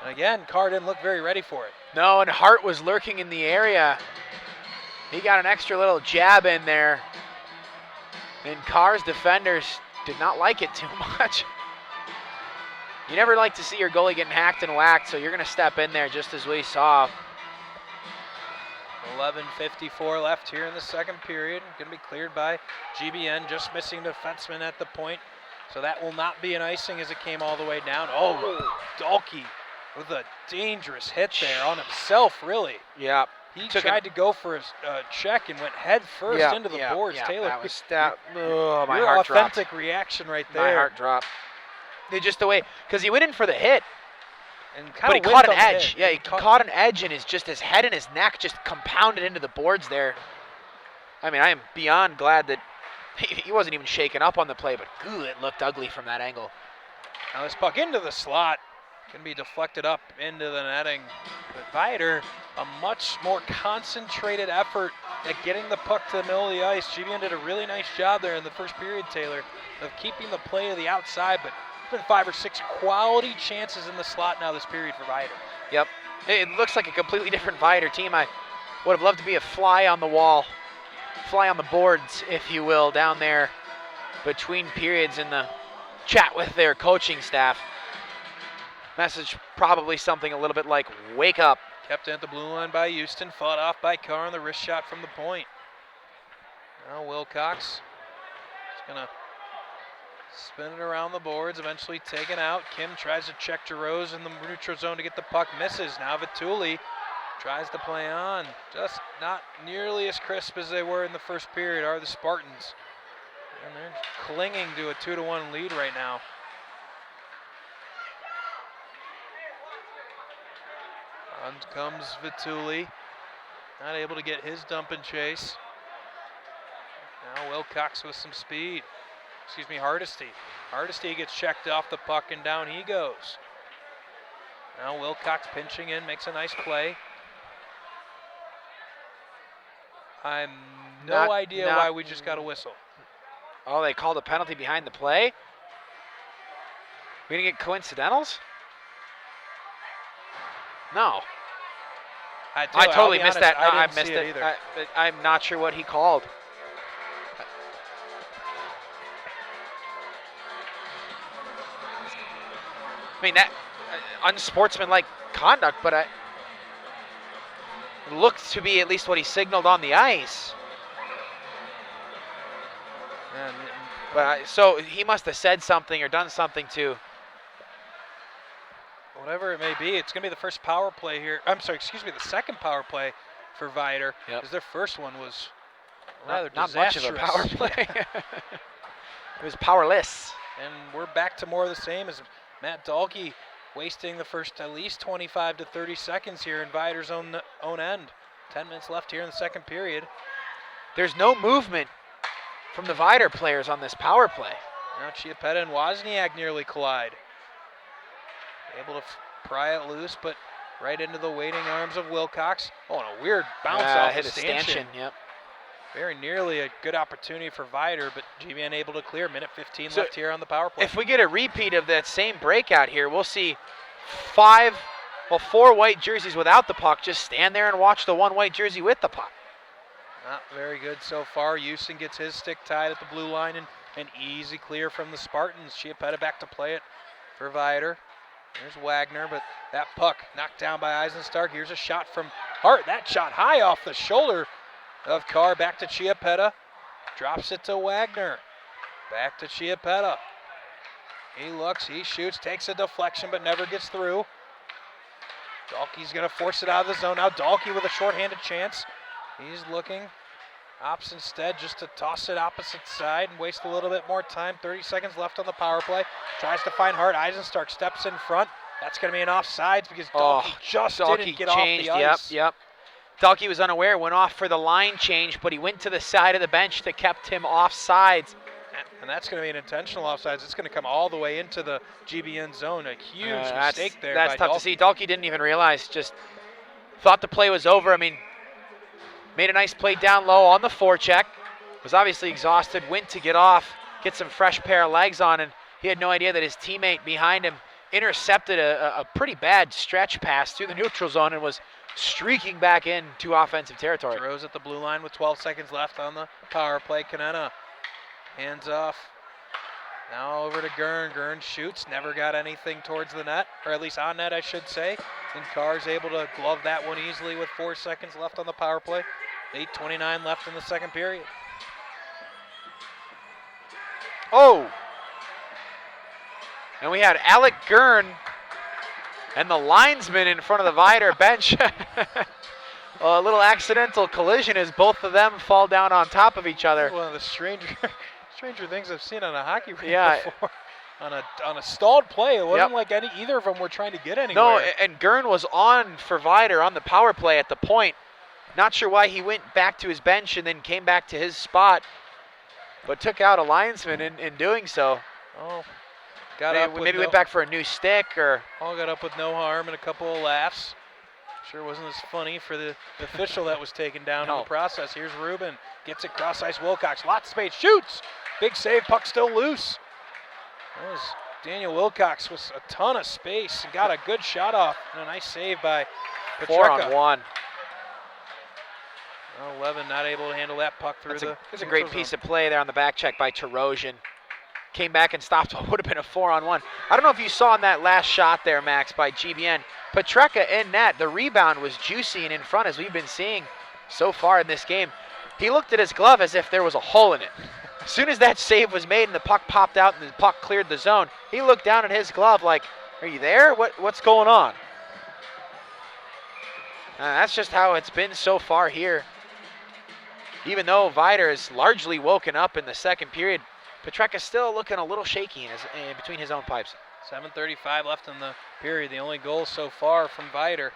And again, Carr didn't look very ready for it. No, and Hart was lurking in the area. He got an extra little jab in there. And Carr's defenders did not like it too much. You never like to see your goalie getting hacked and whacked, so you're going to step in there just as we saw. 11:54 left here in the second period. Going to be cleared by GBN, just missing defenseman at the point. So that will not be an icing as it came all the way down. Oh, Dalkey with a dangerous hit there on himself, really. Yeah. He tried to go for a check and went head first into the boards. Yeah, Taylor, that was my your heart dropped. authentic reaction right there. My heart dropped. Just the way, because he went in for the hit, and but he caught an edge. Yeah, he caught an edge, and his head and his neck just compounded into the boards there. I mean, I am beyond glad that he wasn't even shaken up on the play, but it looked ugly from that angle. Now this puck into the slot can be deflected up into the netting. But Viator, a much more concentrated effort at getting the puck to the middle of the ice. GBN did a really nice job there in the first period, Taylor, of keeping the play to the outside, but there's been 5 or 6 quality chances in the slot now this period for Viator. Yep, it looks like a completely different Viator team. I would have loved to be a fly on the wall, fly on the boards, if you will, down there between periods in the chat with their coaching staff. Message probably something a little bit like, wake up. Kept at the blue line by Houston, fought off by Carr on the wrist shot from the point. Now Wilcox is going to Spinning around the boards, eventually taken out. Kim tries to check Jerose in the neutral zone to get the puck, misses. Now Vituli tries to play on. Just not nearly as crisp as they were in the first period are the Spartans. And they're clinging to a 2-1 lead right now. On comes Vituli. Not able to get his dump and chase. Now Wilcox with some speed. Excuse me, Hardesty. Hardesty gets checked off the puck and down he goes. Now Wilcox pinching in, makes a nice play. I'm no idea why we just got a whistle. Oh, they called a penalty behind the play? We didn't get coincidentals? No. I totally missed that. No, I missed it. Either. I'm not sure what he called. I mean, that unsportsmanlike conduct, but it looked to be at least what he signaled on the ice. So he must have said something or done something to. Whatever it may be, it's going to be the first power play here. I'm sorry, excuse me, the second power play for Viator. Because their first one was rather not much of a power play. It was powerless. And we're back to more of the same as Matt Dahlke wasting the first at least 25 to 30 seconds here in Viator's own end. 10 minutes left here in the second period. There's no movement from the Viator players on this power play. Now Chiapetta and Wozniak nearly collide. Able to pry it loose, but right into the waiting arms of Wilcox. Oh, and a weird bounce off hit the a stanchion. Yep. Very nearly a good opportunity for Viator, but GVN able to clear. Minute 15 left here on the power play. If we get a repeat of that same breakout here, we'll see four white jerseys without the puck just stand there and watch the one white jersey with the puck. Not very good so far. Houston gets his stick tied at the blue line, and an easy clear from the Spartans. Chiapetta back to play it for Viator. There's Wagner, but that puck knocked down by Eisenstark. Here's a shot from Hart. That shot high off the shoulder of Carr. Back to Chiapetta. Drops it to Wagner. Back to Chiapetta. He looks, he shoots, takes a deflection, but never gets through. Dahlke's going to force it out of the zone. Now Dahlke with a shorthanded chance. He's looking. Opts instead just to toss it opposite side and waste a little bit more time. 30 seconds left on the power play. Tries to find Hart. Eisenstark steps in front. That's going to be an offsides because Dahlke didn't get off the ice. Yep. Dahlke was unaware, went off for the line change, but he went to the side of the bench that kept him offsides. And that's going to be an intentional offsides. It's going to come all the way into the GBN zone. A huge mistake there. That's tough to see. Dahlke didn't even realize, just thought the play was over. I mean, made a nice play down low on the forecheck. Was obviously exhausted, went to get off, get some fresh pair of legs on, and he had no idea that his teammate behind him intercepted a pretty bad stretch pass through the neutral zone and was streaking back into offensive territory. Rose at the blue line with 12 seconds left on the power play. Kanena hands off. Now over to Gurn. Gurn shoots, never got anything towards the net, or at least on net, I should say. And Carr's able to glove that one easily with 4 seconds left on the power play. 8:29 left in the second period. Oh! And we had Alec Gurn and the linesman in front of the Viator bench. A little accidental collision as both of them fall down on top of each other. One of the stranger things I've seen on a hockey rink before. On a stalled play, it wasn't like either of them were trying to get anywhere. No, and Gurn was on for Viator on the power play at the point. Not sure why he went back to his bench and then came back to his spot, but took out a linesman in doing so. Oh, maybe went back for a new stick or. All got up with no harm and a couple of laughs. Sure wasn't as funny for the official that was taken down in the process. Here's Rubin, gets it cross ice. Wilcox, lots of space, shoots. Big save, puck still loose. That was Daniel Wilcox with a ton of space and got a good shot off and a nice save by Petreka. 4-on-1. 11 not able to handle that puck through the. There's a great piece of play there on the back check by Tarosian. Came back and stopped what would have been a 4-on-1. I don't know if you saw in that last shot there, Max, by GBN. Petreka in net, the rebound was juicy and in front as we've been seeing so far in this game. He looked at his glove as if there was a hole in it. As soon as that save was made and the puck popped out and the puck cleared the zone, he looked down at his glove like, are you there? What's going on? That's just how it's been so far here. Even though Viator has largely woken up in the second period, Petreca's still looking a little shaky in between his own pipes. 7:35 left in the period. The only goal so far from Viator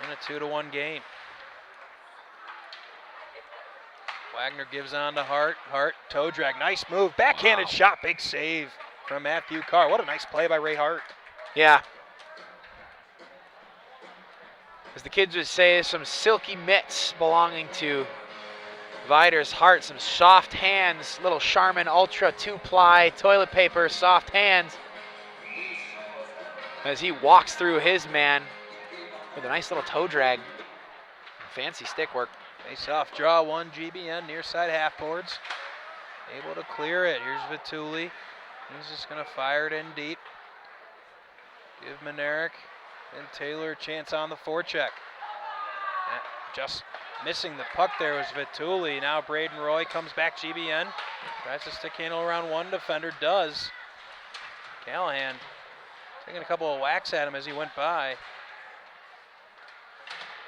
in a 2-1 game. Wagner gives on to Hart. Hart, toe drag, nice move. Backhanded shot, big save from Matthew Carr. What a nice play by Ray Hart. Yeah. As the kids would say, some silky mitts belonging to Viator's Hart, some soft hands, little Charmin Ultra 2-ply toilet paper, soft hands. As he walks through his man with a nice little toe drag. Fancy stick work. Face-off draw, 1 GBN, near side half boards. Able to clear it. Here's Vituli. He's just going to fire it in deep. Give Manerick and Taylor a chance on the forecheck. Just missing the puck there was Vituli. Now Braden Roy comes back, GBN. Tries to stick handle around one defender, does. Callahan taking a couple of whacks at him as he went by.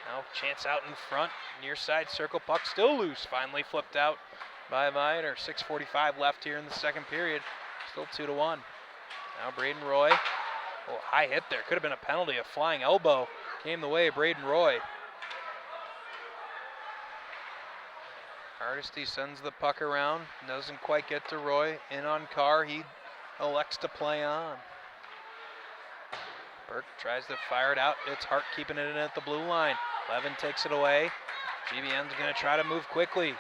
Now chance out in front, near side circle, puck still loose. Finally flipped out by Viator. 6:45 left here in the second period. Still 2-1. Now Braden Roy. Oh, high hit there. Could have been a penalty. A flying elbow came the way of Braden Roy. Hardesty sends the puck around. Doesn't quite get to Roy. In on Carr. He elects to play on. Burke tries to fire it out. It's Hart keeping it in at the blue line. Levin takes it away. GBN's going to try to move quickly.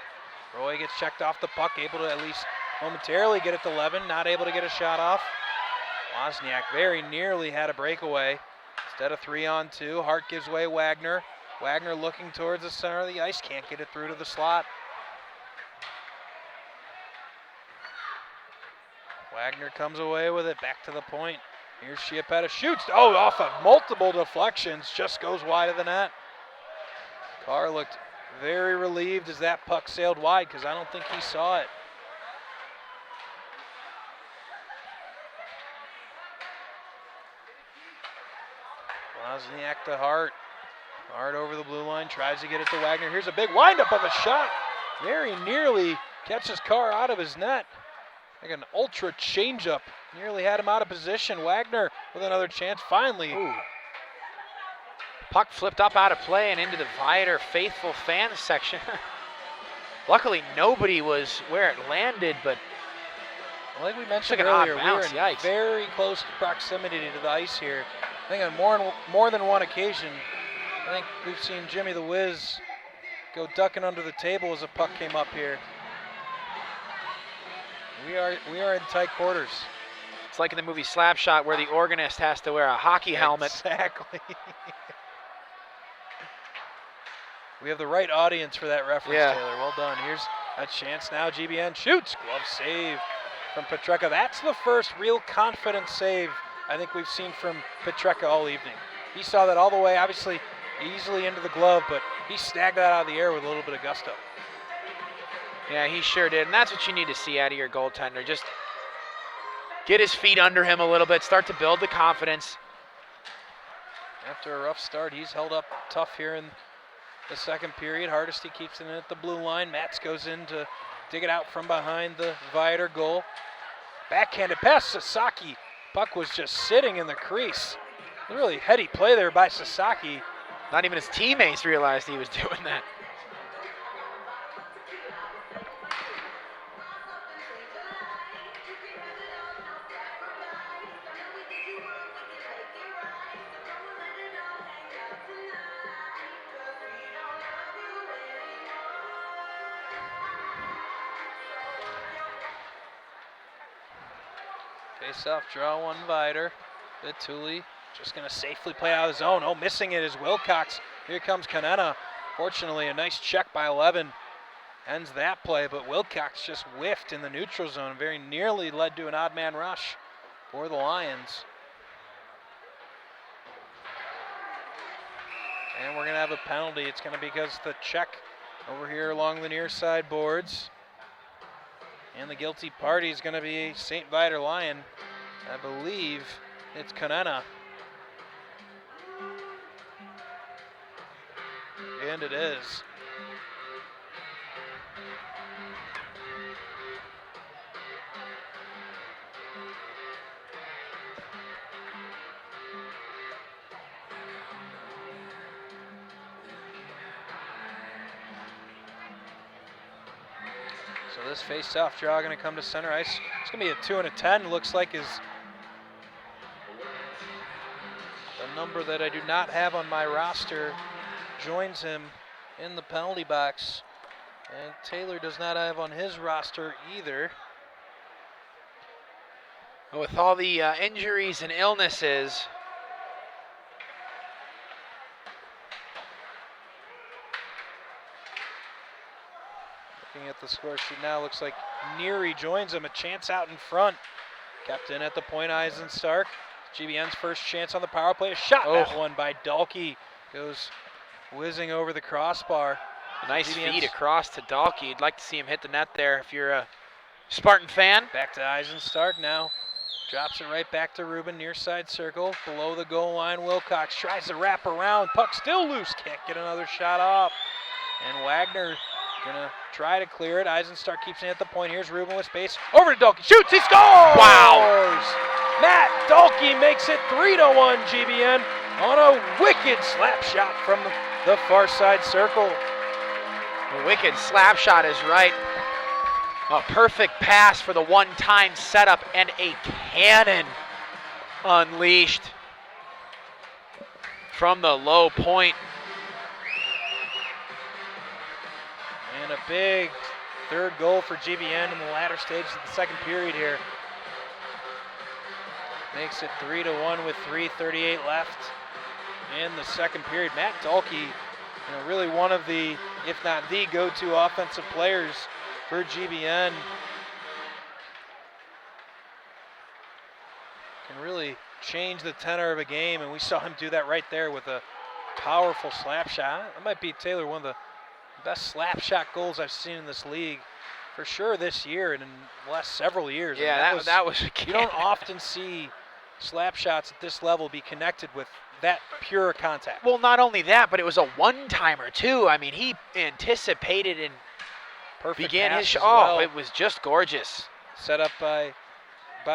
Roy gets checked off the puck, able to at least momentarily get it to Levin, not able to get a shot off. Wozniak very nearly had a breakaway. Instead of 3-on-2, Hart gives way Wagner. Wagner looking towards the center of the ice, can't get it through to the slot. Wagner comes away with it, back to the point. Here's Chiappetta, shoots, oh, off of multiple deflections, just goes wide of the net. Carr looked very relieved as that puck sailed wide because I don't think he saw it. Wozniak to Hart. Hart over the blue line, tries to get it to Wagner. Here's a big windup of a shot. Very nearly catches Carr out of his net. Like an ultra changeup. Nearly had him out of position. Wagner with another chance, finally. Ooh. Puck flipped up out of play and into the Viator faithful fans section. Luckily, nobody was where it landed, but like we mentioned took an odd earlier, bounce. we were in very close proximity to the ice here. I think on more than one occasion, I think we've seen Jimmy the Wiz go ducking under the table as a puck came up here. We are in tight quarters. It's like in the movie Slapshot where the organist has to wear a hockey helmet. Exactly. We have the right audience for that reference, Yeah. Taylor. Well done. Here's a chance now. GBN shoots. Glove save from Petreca. That's the first real confident save I think we've seen from Petreca all evening. He saw that all the way, obviously, easily into the glove, but he snagged that out of the air with a little bit of gusto. Yeah, he sure did, and that's what you need to see out of your goaltender. Just get his feet under him a little bit, start to build the confidence. After a rough start, he's held up tough here in the second period. Hardesty keeps it in at the blue line. Matz goes in to dig it out from behind the Viator goal. Backhanded pass, Sasaki. Puck was just sitting in the crease. A really heady play there by Sasaki. Not even his teammates realized he was doing that. Face-off draw, one Viator. Vituli just going to safely play out of the zone. Oh, missing it is Wilcox. Here comes Canetta. Fortunately, a nice check by Levin ends that play, but Wilcox just whiffed in the neutral zone. Very nearly led to an odd man rush for the Lions. And we're going to have a penalty. It's going to be because the check over here along the near side boards. And the guilty party is going to be St. Viator Lion. I believe it's Kanena. And it is. So this face-off draw going to come to center ice. It's going to be a 2 and a 10. Looks like is a number that I do not have on my roster. Joins him in the penalty box. And Taylor does not have on his roster either. With all the injuries and illnesses, looking at the score sheet now, looks like Neary joins him. A chance out in front. Kept in at the point, Eisenstark. GBN's first chance on the power play. A shot, that one by Dahlke. Goes whizzing over the crossbar. A nice GBN's feed across to Dahlke. You'd like to see him hit the net there if you're a Spartan fan. Back to Eisenstark now. Drops it right back to Rubin, near side circle. Below the goal line, Wilcox tries to wrap around. Puck still loose. Can't get another shot off. And Wagner gonna try to clear it. Eisenstark keeps it at the point. Here's Rubin with space. Over to Dahlke. Shoots. He scores! Wow. Matt Dahlke makes it 3-1 GBN on a wicked slap shot from the far side circle. A wicked slap shot is right. A perfect pass for the one-time setup and a cannon unleashed from the low point. And a big third goal for GBN in the latter stages of the second period here. Makes it 3-1 with 3:38 left in the second period. Matt Dahlke, really one of the, if not the go-to offensive players for GBN. Can really change the tenor of a game, and we saw him do that right there with a powerful slap shot. That might be, Taylor, one of the best slap shot goals I've seen in this league for sure this year and in the last several years. Yeah, that was you don't often see slap shots at this level be connected with that pure contact. Well, not only that, but it was a one-timer too. I mean, he anticipated and Perfect began his pass shot. as well. Oh, it was just gorgeous. Set up by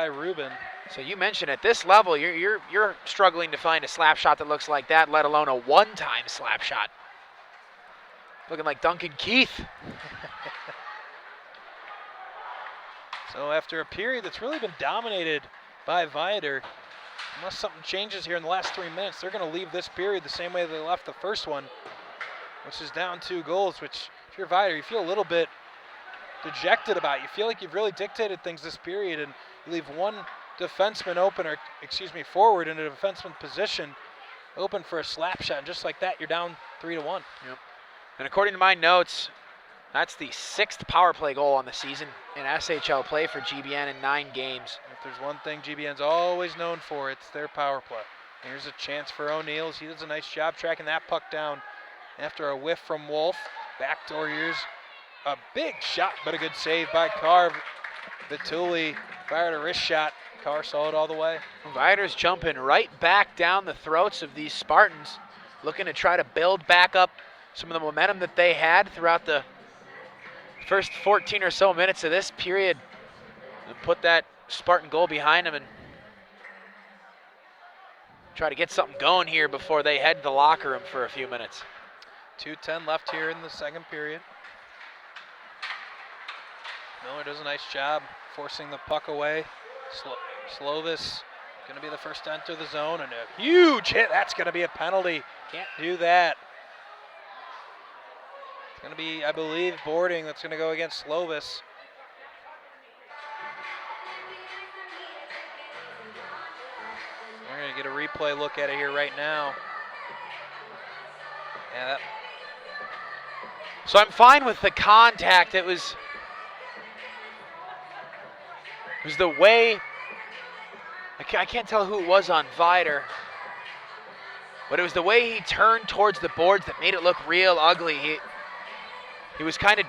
Rubin. So you mentioned at this level, you're struggling to find a slap shot that looks like that, let alone a one-time slap shot. Looking like Duncan Keith. So after a period that's really been dominated by Viator, unless something changes here in the last 3 minutes, they're going to leave this period the same way they left the first one, which is down 2 goals, which if you're Viator, you feel a little bit dejected about. You feel like you've really dictated things this period, and you leave one defenseman open, or forward in a defenseman position, open for a slap shot, and just like that, you're down 3-1. Yep. And according to my notes, that's the 6th power play goal on the season in SHL play for GBN in 9 games. If there's one thing GBN's always known for, it's their power play. Here's a chance for O'Neal. He does a nice job tracking that puck down after a whiff from Wolf. Backdoor, here's a big shot, but a good save by Carr. Vituli fired a wrist shot. Carr saw it all the way. Viator's jumping right back down the throats of these Spartans, looking to try to build back up some of the momentum that they had throughout the first 14 or so minutes of this period and put that Spartan goal behind them and try to get something going here before they head to the locker room for a few minutes. 2:10 left here in the second period. Miller does a nice job forcing the puck away. Slovis going to be the first to enter the zone, and a huge hit. That's going to be a penalty. Can't do that. It's going to be, I believe, boarding that's going to go against Slovis. We're going to get a replay look at it here right now. Yeah, So I'm fine with the contact. It was the way, I can't tell who it was on Viator, but it was the way he turned towards the boards that made it look real ugly. He was kind of,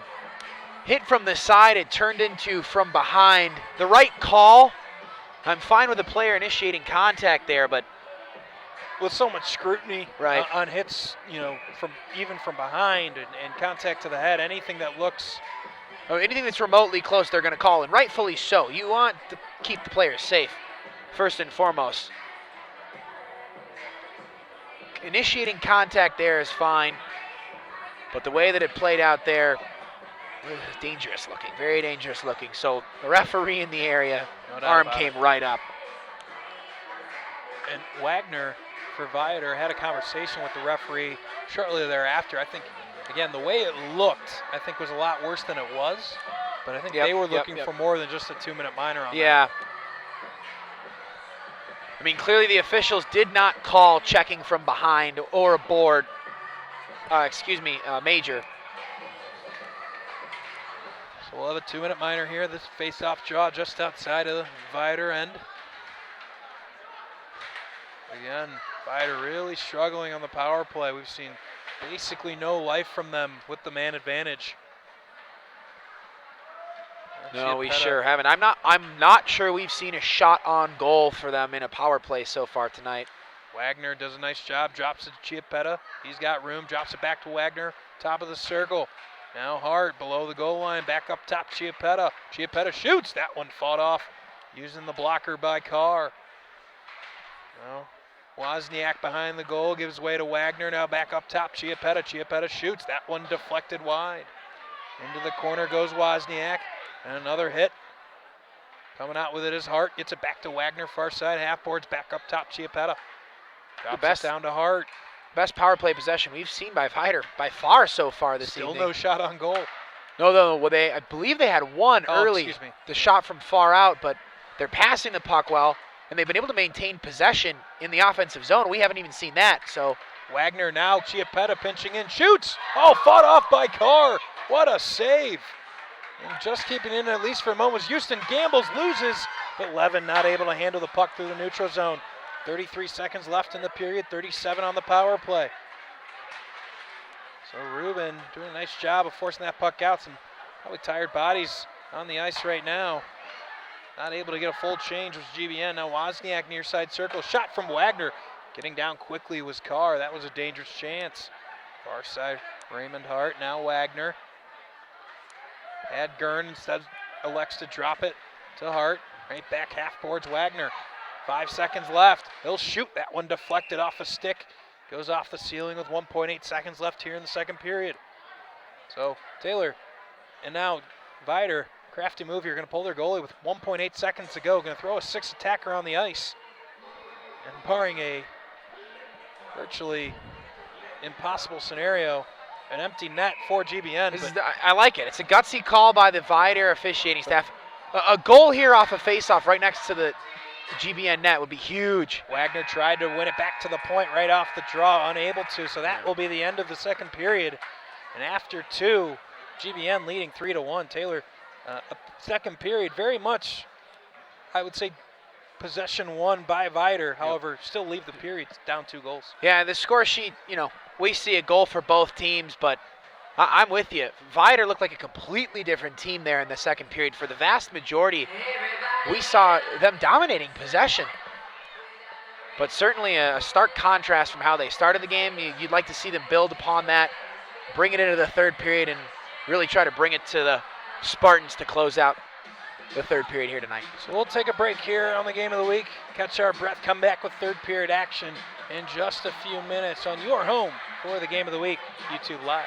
hit from the side, it turned into from behind. The right call. I'm fine with the player initiating contact there, but with so much scrutiny right. On hits, from even from behind and contact to the head, anything that looks. Anything that's remotely close, they're going to call, and rightfully so. You want to keep the players safe, first and foremost. Initiating contact there is fine, but the way that it played out there, dangerous looking, very dangerous looking. So the referee in the area, arm came right up. And Wagner for Viator had a conversation with the referee shortly thereafter. I think, again, the way it looked, I think was a lot worse than it was. But I think they were looking for more than just a 2-minute minor on that. I mean, clearly the officials did not call checking from behind or a board, major. So we'll have a 2-minute minor here. This face-off draw just outside of the Viator end. Again, Viator really struggling on the power play. We've seen basically no life from them with the man advantage. No, we sure haven't. I'm not sure we've seen a shot on goal for them in a power play so far tonight. Wagner does a nice job, drops it to Chiappetta. He's got room, drops it back to Wagner, top of the circle. Now Hart below the goal line, back up top, Chiappetta. Chiappetta shoots, that one fought off, using the blocker by Carr. Now Wozniak behind the goal, gives way to Wagner, now back up top, Chiappetta. Chiappetta shoots, that one deflected wide. Into the corner goes Wozniak. And another hit. Coming out with it is Hart. Gets it back to Wagner, far side. Half boards back up top. Chiappetta. Drops it down to Hart. Best power play possession we've seen by Viator by far so far this evening. Still no shot on goal. No. Well, I believe they had one early. Excuse me. The shot from far out, but they're passing the puck well, and they've been able to maintain possession in the offensive zone. We haven't even seen that. So Wagner now. Chiappetta pinching in. Shoots. Oh, fought off by Carr. What a save. And just keeping in at least for a moment was Houston. Gambles, loses, but Levin not able to handle the puck through the neutral zone. 33 seconds left in the period, 37 on the power play. So Rubin doing a nice job of forcing that puck out. Some probably tired bodies on the ice right now. Not able to get a full change was GBN. Now Wozniak near side circle. Shot from Wagner. Getting down quickly was Carr. That was a dangerous chance. Far side, Raymond Hart. Now Wagner. Had Gurn, instead elects to drop it to Hart. Right back half boards Wagner. 5 seconds left. He'll shoot. That one deflected off a stick. Goes off the ceiling with 1.8 seconds left here in the second period. So Taylor, and now Viator, crafty move here, going to pull their goalie with 1.8 seconds to go. Going to throw a 6 attacker on the ice. And barring a virtually impossible scenario, an empty net for GBN. I like it. It's a gutsy call by the Viator officiating staff. A goal here off a faceoff right next to the GBN net would be huge. Wagner tried to win it back to the point right off the draw, unable to, so that will be the end of the second period. And after two, GBN leading 3-1. Taylor, second period, very much, I would say, possession won by Viator. However, still leave the period down 2 goals. Yeah, the score sheet, we see a goal for both teams, but I'm with you. Viator looked like a completely different team there in the second period. For the vast majority, we saw them dominating possession. But certainly a stark contrast from how they started the game. You'd like to see them build upon that, bring it into the third period, and really try to bring it to the Spartans to close out the third period here tonight. So we'll take a break here on the Game of the Week, catch our breath, come back with third period action in just a few minutes on your home for the Game of the Week, YouTube Live.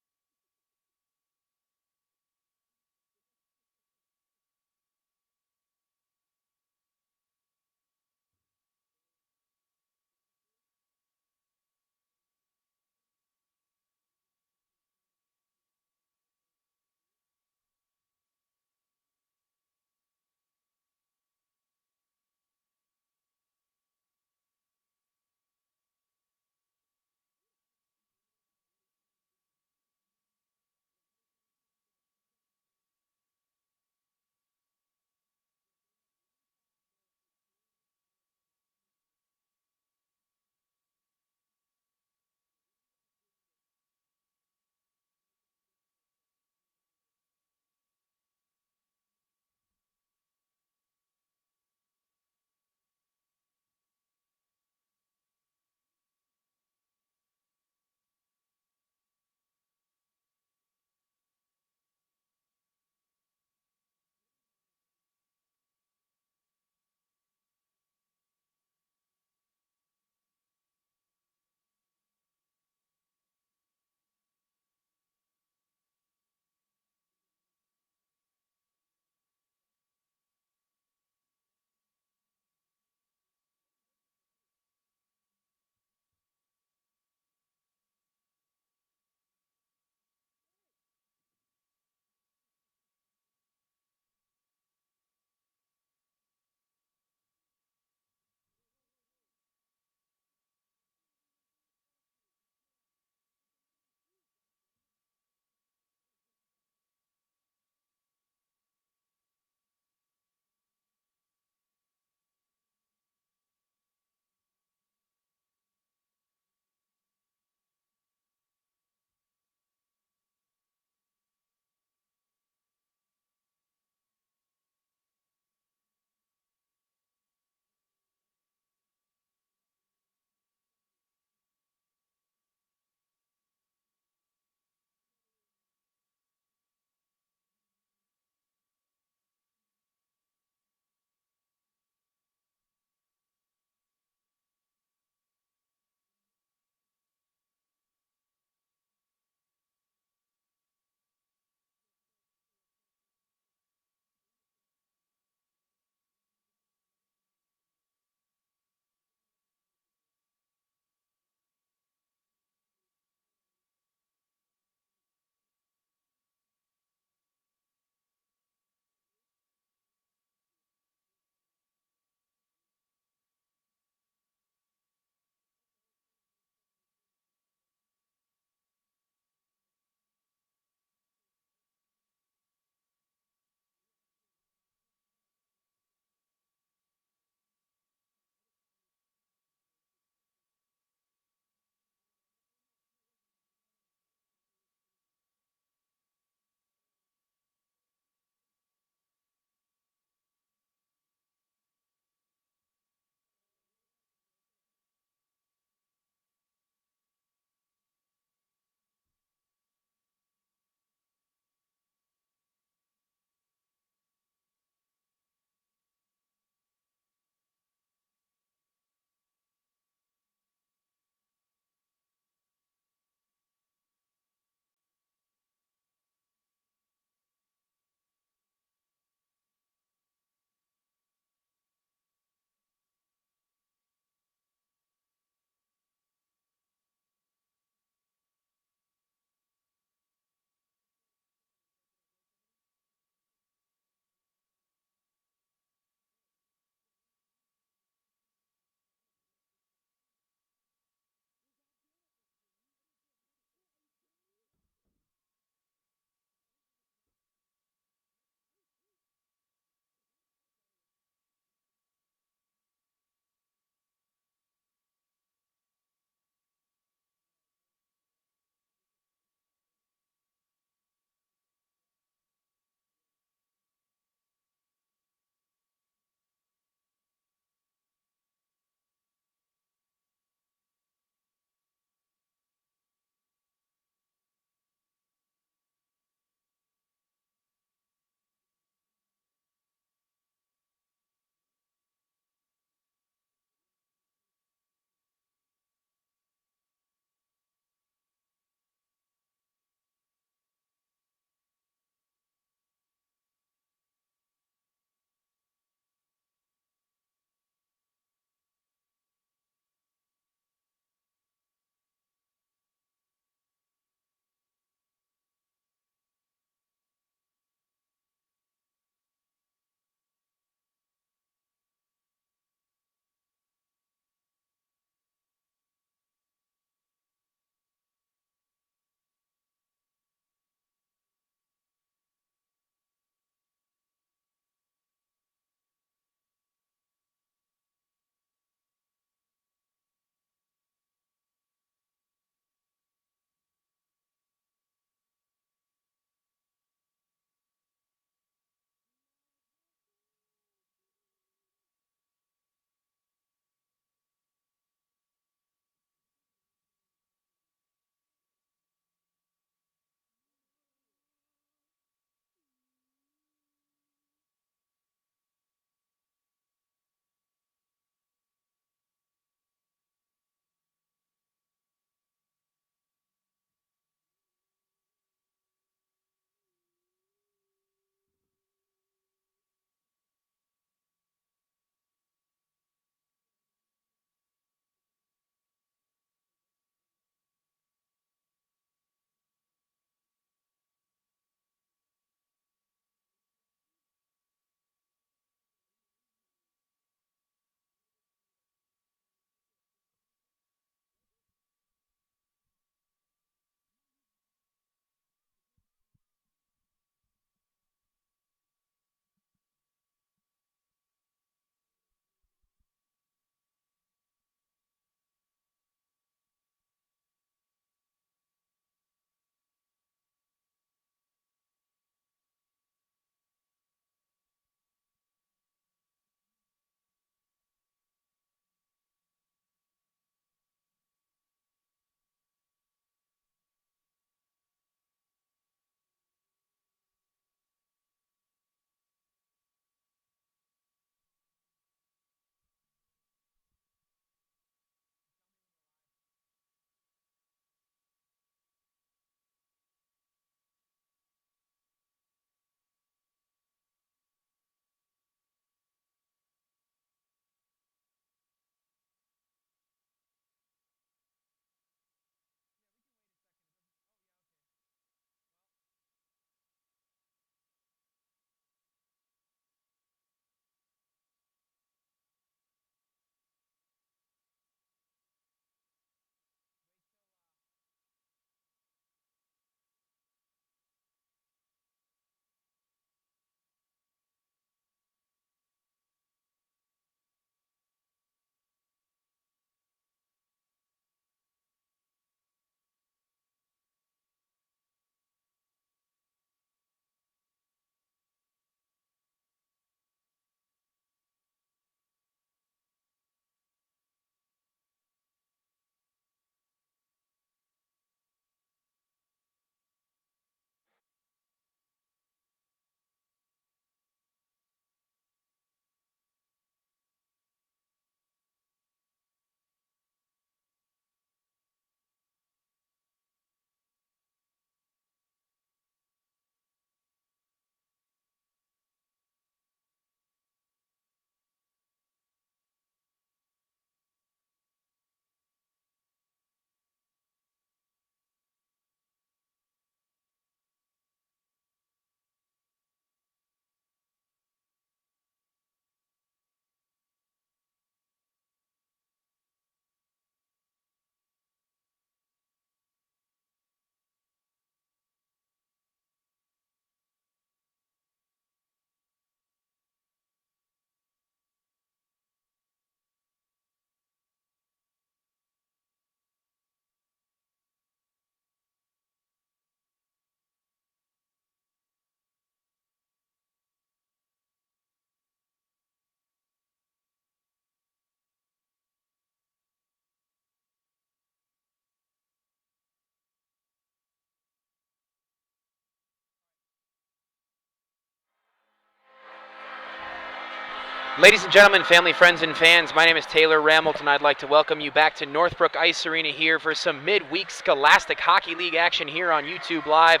Ladies and gentlemen, family, friends, and fans, my name is Taylor Ramelt, and I'd like to welcome you back to Northbrook Ice Arena here for some midweek Scholastic Hockey League action here on YouTube Live.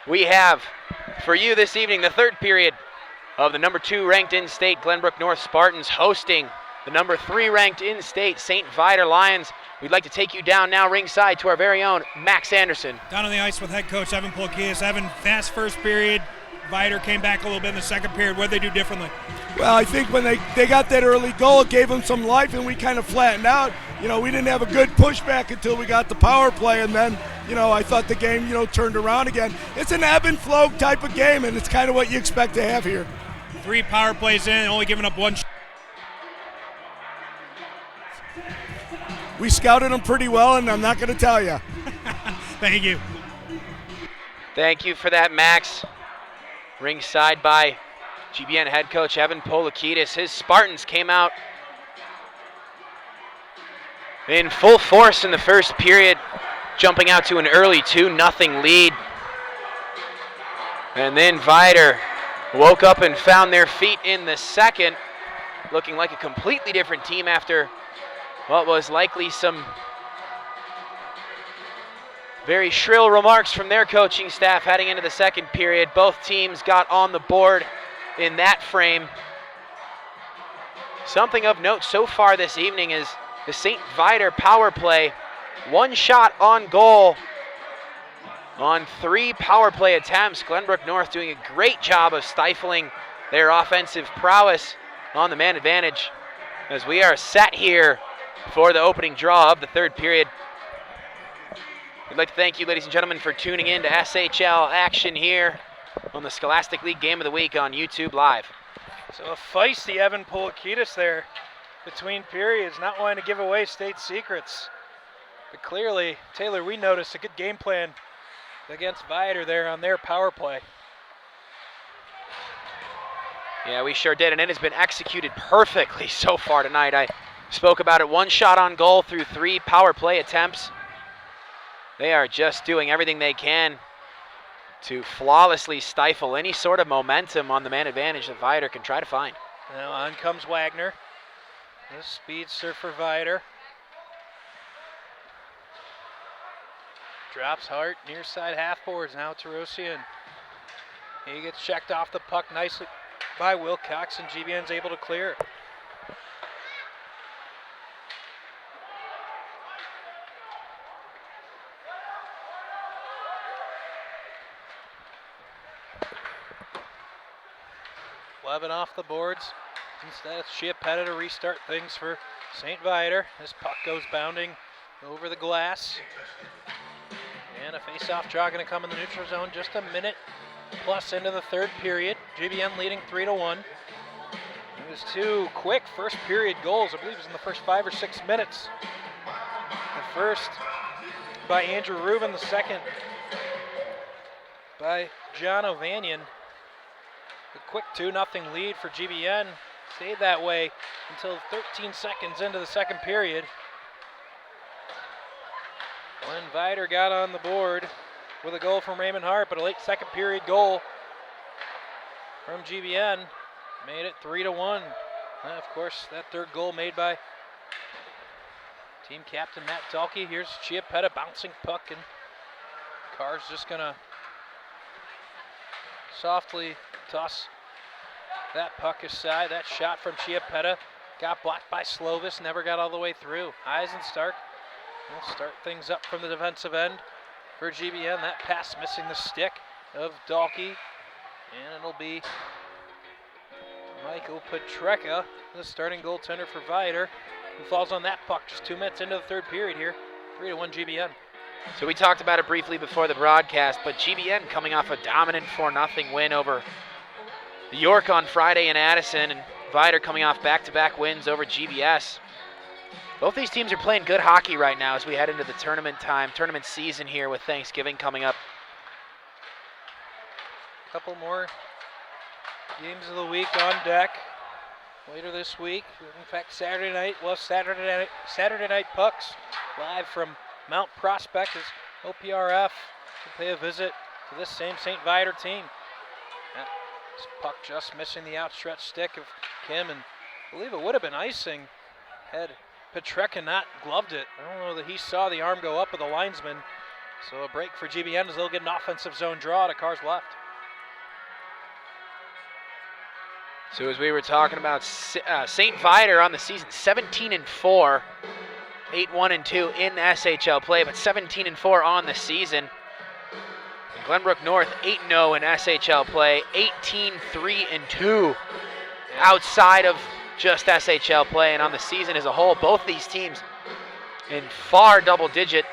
We have, for you this evening, the third period of the number 2 ranked in-state Glenbrook North Spartans hosting the number 3 ranked in-state St. Viator Lions. We'd like to take you down now ringside to our very own Max Anderson. Down on the ice with head coach Evan Polakidis. Evan, fast first period. Viator came back a little bit in the second period. What did they do differently? Well, I think when they got that early goal, it gave them some life, and we kind of flattened out. We didn't have a good pushback until we got the power play, and then, I thought the game, turned around again. It's an ebb and flow type of game, and it's kind of what you expect to have here. 3 power plays in, only giving up 1 We scouted them pretty well, and I'm not going to tell you. Thank you. Thank you for that, Max. Ringside by GBN head coach Evan Polakidis. His Spartans came out in full force in the first period, jumping out to an early 2-0 lead. And then Viator woke up and found their feet in the second, looking like a completely different team after what was likely some very shrill remarks from their coaching staff heading into the second period. Both teams got on the board in that frame. Something of note so far this evening is the St. Viator power play. 1 shot on goal on 3 power play attempts. Glenbrook North doing a great job of stifling their offensive prowess on the man advantage as we are set here for the opening draw of the third period. We'd like to thank you, ladies and gentlemen, for tuning in to SHL action here on the Scholastic League Game of the Week on YouTube Live. So a feisty Evan Polakidis there between periods, not wanting to give away state secrets. But clearly, Taylor, we noticed a good game plan against Viator there on their power play. Yeah, we sure did, and it has been executed perfectly so far tonight. I spoke about it. 1 shot on goal through 3 power play attempts. They are just doing everything they can to flawlessly stifle any sort of momentum on the man advantage that Viator can try to find. Now on comes Wagner. The speedster for Viator. Drops Hart, near side half boards, now to Rosian. He gets checked off the puck nicely by Wilcox, and GBN's able to clear. Levin off the boards. Instead, it's Chiappetta to restart things for St. Viator. This puck goes bounding over the glass. And a face-off draw going to come in the neutral zone just a minute plus into the third period. GBN leading 3-1. It was 2 quick first period goals. I believe it was in the first 5 or 6 minutes. The first by Andrew Rubin, the second by John Ovanian. A quick 2-0 lead for GBN. Stayed that way until 13 seconds into the second period, when Viator got on the board with a goal from Raymond Hart, but a late second period goal from GBN made it 3-1. Of course, that third goal made by team captain Matt Dalkey. Here's Chiappetta bouncing puck, and Carr's just gonna softly toss that puck aside. That shot from Chiappetta got blocked by Slovis, never got all the way through. Eisenstark will start things up from the defensive end for GBN. That pass missing the stick of Dalkey, and it'll be Michael Petreka, the starting goaltender for Viator, who falls on that puck just 2 minutes into the third period here. 3-1 GBN. So we talked about it briefly before the broadcast, but GBN coming off a dominant 4-0 win over York on Friday in Addison, and Viator coming off back-to-back wins over GBS. Both these teams are playing good hockey right now as we head into the tournament season here with Thanksgiving coming up. Couple more games of the week on deck later this week. In fact, Saturday night pucks live from Mount Prospect as OPRF will pay a visit to this same St. Viator team. This puck just missing the outstretched stick of Kim, and I believe it would have been icing had Petreka not gloved it. I don't know that he saw the arm go up of the linesman. So a break for GBN as they'll get an offensive zone draw to Carr's left. So as we were talking about, St. Viator on the season, 17-4, 8-1-2 in SHL play, but 17-4 on the season. And Glenbrook North 8-0 in SHL play, 18-3-2 outside of just SHL play, and on the season as a whole, both these teams in far double-digit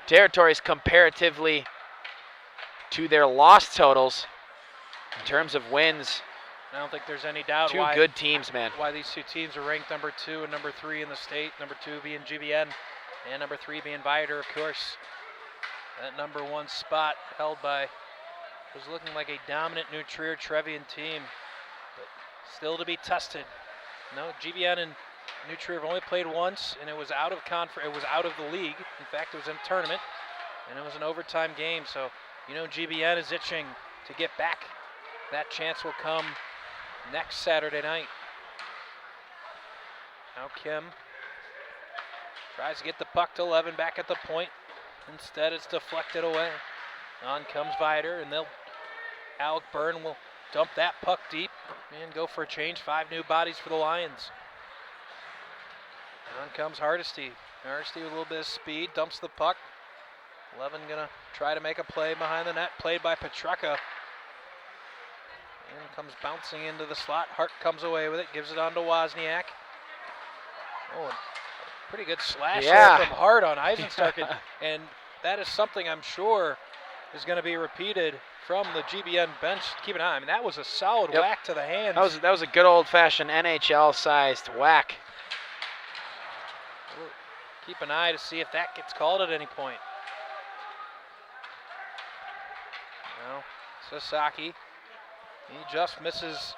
territories comparatively to their loss totals in terms of wins. I don't think there's any doubt Two good teams, man. why these two teams are ranked number 2 and number 3 in the state. Number 2 being GBN and number 3 being Viator, of course. That number 1 spot held by was looking like a dominant New Trier Trevian team, but still to be tested. No, GBN and New Trier have only played once, and it was out of it was out of the league. In fact, it was in a tournament, and it was an overtime game. So, you know, GBN is itching to get back. That chance will come next Saturday night. Now Kim tries to get the puck to 11 back at the point. Instead, it's deflected away. On comes Viator, and Alec Byrne will dump that puck deep and go for a change. 5 new bodies for the Lions. On comes Hardesty. Hardesty with a little bit of speed, dumps the puck. 11 gonna try to make a play behind the net, played by Petreka. And comes bouncing into the slot. Hart comes away with it, gives it on to Wozniak. Oh, pretty good slash there from Hart on Eisenstark. And that is something I'm sure is going to be repeated from the GBN bench. Keep an eye. I mean, that was a solid whack to the hands. That was a good old-fashioned NHL-sized whack. We'll keep an eye to see if that gets called at any point. Now, Sasaki. He just misses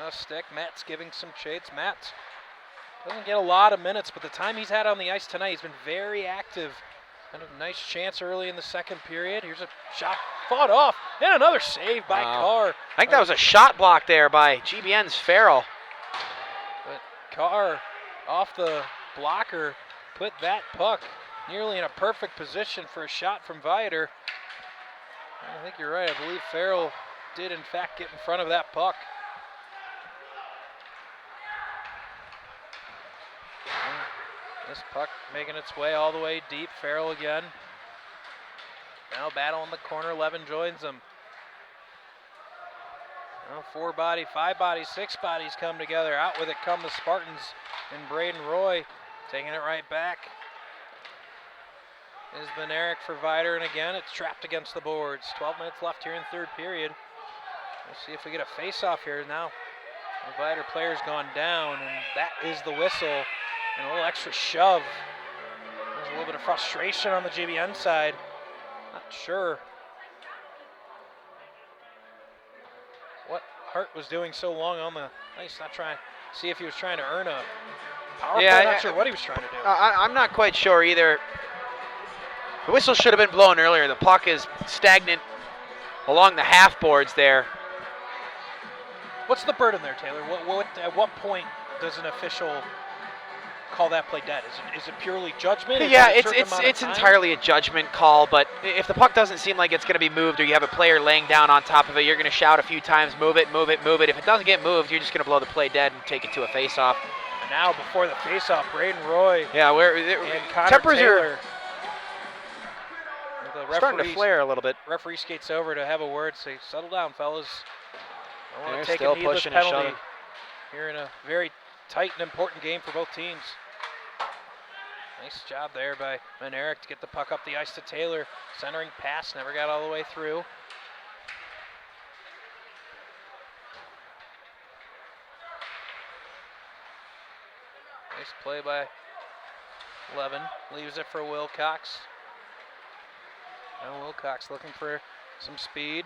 a stick. Matt's giving some shades. Matt doesn't get a lot of minutes, but the time he's had on the ice tonight, he's been very active. And a nice chance early in the second period. Here's a shot fought off, and another save by Carr. I think that was a shot block there by GBN's Farrell. But Carr, off the blocker, put that puck nearly in a perfect position for a shot from Viator. I think you're right. I believe Farrell did in fact get in front of that puck. And this puck making its way all the way deep. Farrell again. Now battle in the corner. 11 joins them. Now 4 body, 5 bodies, 6 bodies come together. Out with it come the Spartans and Braden Roy taking it right back. Is Benerick for Viator, and again it's trapped against the boards. 12 minutes left here in third period. We'll see if we get a face-off here now. The Viator player's gone down, and that is the whistle. And a little extra shove. There's a little bit of frustration on the GBN side. Not sure what Hart was doing so long on the ice. Not trying to see if he was trying to earn a power play. Not sure what he was trying to do. I'm not quite sure either. The whistle should have been blown earlier. The puck is stagnant along the half boards there. What's the burden there, Taylor? At what point does an official call that play dead? Is it purely judgment? Yeah, it's entirely a judgment call, but if the puck doesn't seem like it's going to be moved, or you have a player laying down on top of it, you're going to shout a few times, move it, move it, move it. If it doesn't get moved, you're just going to blow the play dead and take it to a face-off. And now before the face-off, Braden Roy and Connor tempers Taylor. The starting to flare a little bit. Referee skates over to have a word, say, settle down, fellas. I want to take still a needless pushing and penalty shoving here in a very tight and important game for both teams. Nice job there by Benerick to get the puck up the ice to Taylor. Centering pass, never got all the way through. Nice play by Levin. Leaves it for Wilcox. Now Wilcox looking for some speed.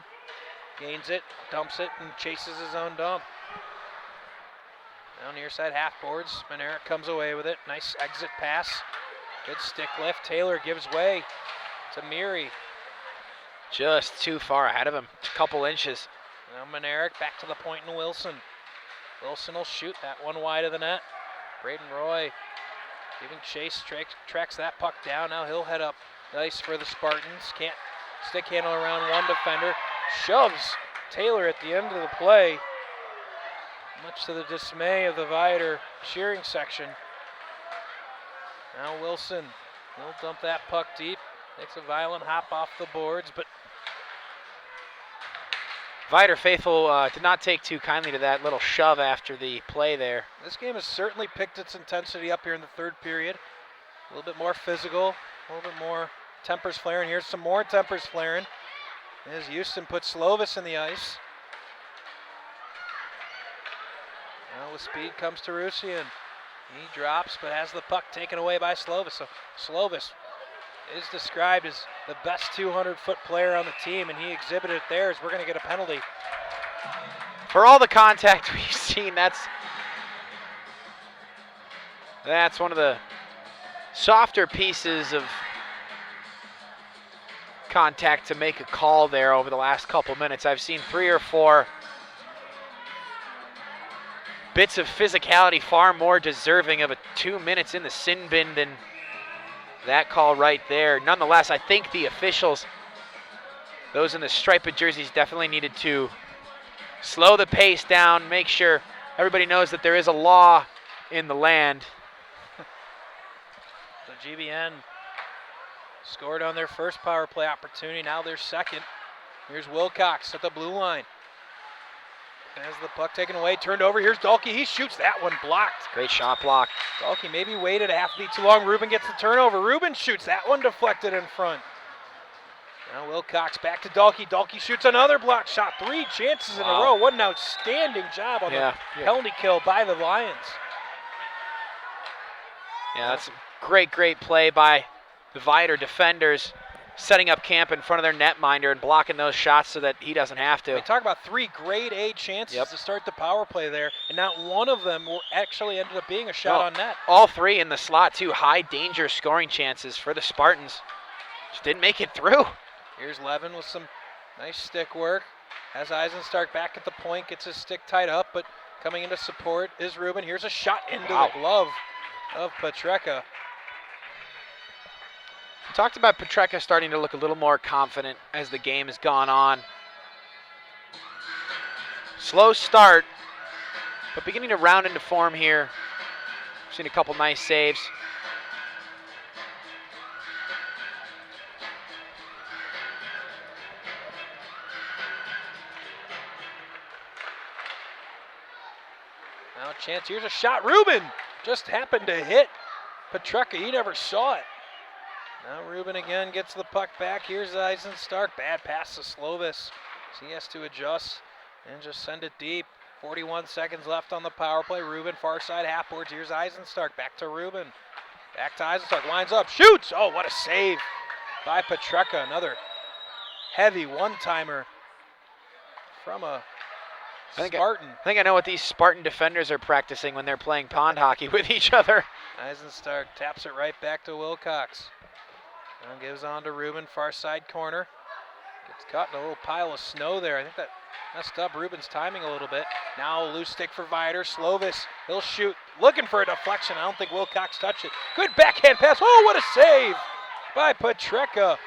Gains it, dumps it, and chases his own dump. Now near side half boards. Benerick comes away with it. Nice exit pass. Good stick lift. Taylor gives way to Meary. Just too far ahead of him. A couple inches. Now Monerick back to the point and Wilson. Wilson will shoot that one wide of the net. Braden Roy giving chase, tracks that puck down. Now he'll head up. Nice for the Spartans. Can't stick handle around one defender. Shoves Taylor at the end of the play. Much to the dismay of the Viator cheering section. Now Wilson, he'll dump that puck deep. Takes a violent hop off the boards, but Viator faithful did not take too kindly to that little shove after the play there. this game has certainly picked its intensity up here in the third period. A little bit more physical, a little bit more tempers flaring. Here's some more tempers flaring as Houston puts Slovis in the ice. Now with speed comes to Rusian. He drops but has the puck taken away by Slovis. So Slovis is described as the best 200-foot player on the team, and he exhibited it there as we're going to get a penalty. For all the contact we've seen, that's one of the softer pieces of contact to make a call there over the last couple minutes. I've seen 3 or 4 bits of physicality far more deserving of a 2 minutes in the sin bin than that call right there. Nonetheless, I think the officials, those in the striped jerseys, definitely needed to slow the pace down, make sure everybody knows that there is a law in the land. So GBN scored on their first power play opportunity, now their second. Here's Wilcox at the blue line. Has the puck taken away, turned over. Here's Dahlke. He shoots that one, blocked. Great shot block. Dahlke maybe waited a half beat too long. Ruben gets the turnover. Ruben shoots that one, deflected in front. Now Wilcox back to Dahlke. Dahlke shoots another block shot. 3 chances in a row. What an outstanding job on the penalty kill by the Lions. Yeah, that's a great play by the Viator defenders, setting up camp in front of their netminder and blocking those shots so that he doesn't have to. We talk about 3 grade A chances to start the power play there, and not one of them actually ended up being a shot on net. All 3 in the slot, too. High danger scoring chances for the Spartans. Just didn't make it through. Here's Levin with some nice stick work. Has Eisenstark back at the point, gets his stick tied up, but coming into support is Ruben. Here's a shot into the glove of Petreka. We talked about Petreka starting to look a little more confident as the game has gone on. Slow start, but beginning to round into form here. We've seen a couple nice saves. Now a chance, here's a shot. Ruben just happened to hit Petreka, he never saw it. Now Ruben again gets the puck back. Here's Eisenstark. Bad pass to Slovis. So he has to adjust and just send it deep. 41 seconds left on the power play. Ruben far side half boards. Here's Eisenstark. Back to Ruben. Back to Eisenstark. Lines up. Shoots. Oh, what a save by Petreka. Another heavy one-timer from a Spartan. I think I know what these Spartan defenders are practicing when they're playing pond hockey with each other. Eisenstark taps it right back to Wilcox. And gives on to Ruben, far side corner. Gets caught in a little pile of snow there. I think that messed up Ruben's timing a little bit. Now a loose stick for Viator. Slovis, he'll shoot. Looking for a deflection. I don't think Wilcox touched it. Good backhand pass. Oh, what a save by Petreka.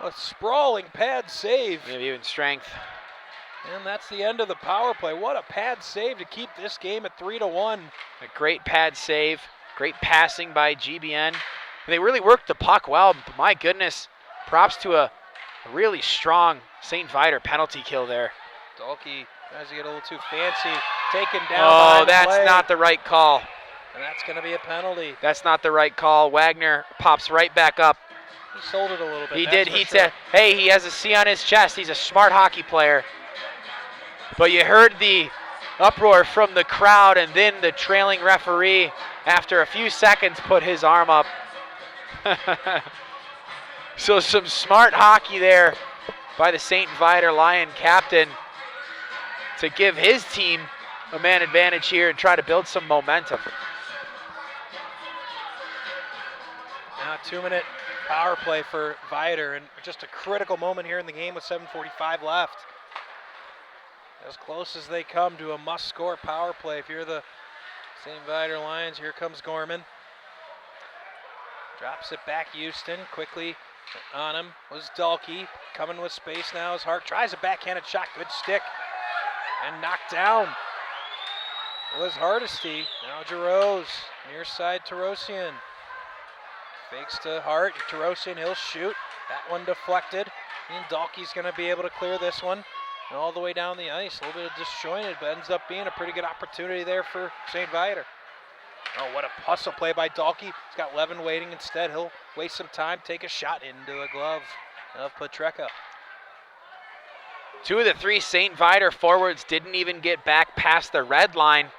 A sprawling pad save. Maybe even strength. And that's the end of the power play. What a pad save to keep this game at 3-1. A great pad save. Great passing by GBN. They really worked the puck well. My goodness, props to a really strong St. Viator penalty kill there. Dahlke tries to get a little too fancy. Taken down. Oh, that's not the right call. And that's going to be a penalty. That's not the right call. Wagner pops right back up. He sold it a little bit. He did. He said, hey, he has a C on his chest. He's a smart hockey player. But you heard the uproar from the crowd, and then the trailing referee, after a few seconds, put his arm up. So some smart hockey there by the St. Viator Lion captain to give his team a man advantage here and try to build some momentum. Now a 2-minute power play for Viator, and just a critical moment here in the game with 7:45 left. As close as they come to a must-score power play. If you're the St. Viator Lions, here comes Gorman. Drops it back, Houston. Quickly on him was Dalkey. Coming with space now is Hart. Tries a backhanded shot. Good stick. And knocked down was Hardesty. Now Jarose. Near side Tarosian. Fakes to Hart. Tarosian, he'll shoot. That one deflected. And Dalkey's going to be able to clear this one. And all the way down the ice. A little bit of disjointed, but ends up being a pretty good opportunity there for St. Viator. Oh, what a hustle play by Dalkey. He's got Levin waiting instead. He'll waste some time, take a shot into the glove of Petreka. 2 of the 3 St. Viator forwards didn't even get back past the red line,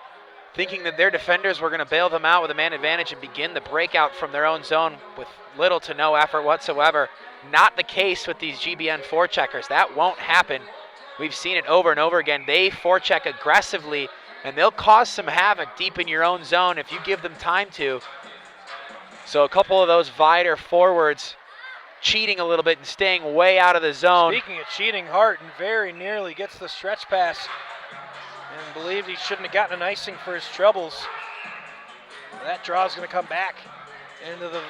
thinking that their defenders were going to bail them out with a man advantage and begin the breakout from their own zone with little to no effort whatsoever. Not the case with these GBN forecheckers. That won't happen. We've seen it over and over again. They forecheck aggressively, and they'll cause some havoc deep in your own zone if you give them time to. So a couple of those Viator forwards cheating a little bit and staying way out of the zone. Speaking of cheating, Hart very nearly gets the stretch pass and believed he shouldn't have gotten an icing for his troubles. That draw is going to come back into the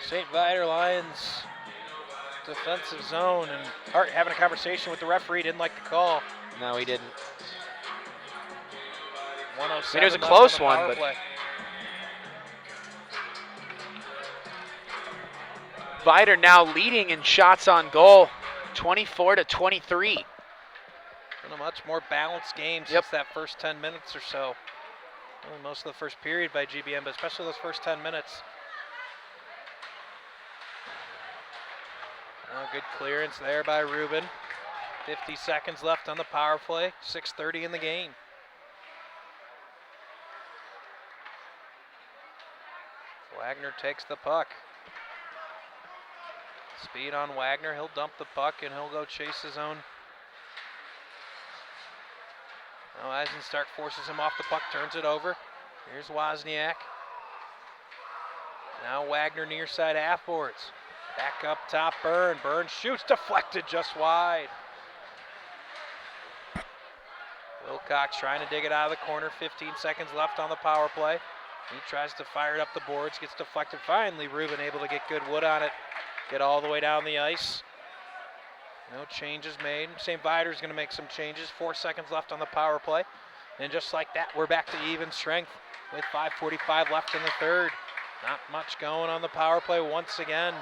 St. Viator Lions defensive zone, and Hart having a conversation with the referee, didn't like the call. No, he didn't. 107 it was a close one, but play. Viator now leading in shots on goal, 24-23. Been a much more balanced game since that first 10 minutes or so. Really most of the first period by GBM, but especially those first 10 minutes. Good clearance there by Rubin. 50 seconds left on the power play. 6:30 in the game. Wagner takes the puck. Speed on Wagner. He'll dump the puck and he'll go chase his own. Now Eisenstark forces him off the puck, turns it over. Here's Wozniak. Now Wagner near side half boards. Back up top, Byrne. Byrne shoots, deflected just wide. Wilcox trying to dig it out of the corner. 15 seconds left on the power play. He tries to fire it up the boards, gets deflected. Finally, Rubin able to get good wood on it. Get all the way down the ice. No changes made. St. Viator's going to make some changes. 4 seconds left on the power play. And just like that, we're back to even strength with 5:45 left in the third. Not much going on the power play once again.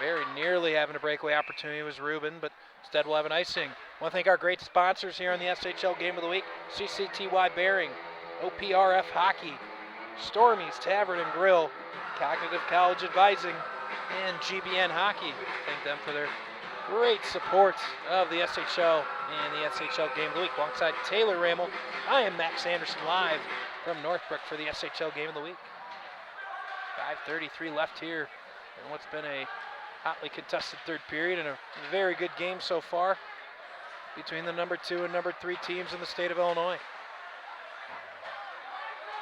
Very nearly having a breakaway opportunity was Rubin, but instead we'll have an icing. I want to thank our great sponsors here on the SHL Game of the Week. CCTY Bearing, OPRF Hockey, Stormy's Tavern and Grill, Cognitive College Advising, and GBN Hockey. Thank them for their great support of the SHL and the SHL Game of the Week. Alongside Taylor Rammel, I am Max Anderson live from Northbrook for the SHL Game of the Week. 5:33 left here in what's been a hotly contested third period and a very good game so far between the number 2 and number 3 teams in the state of Illinois.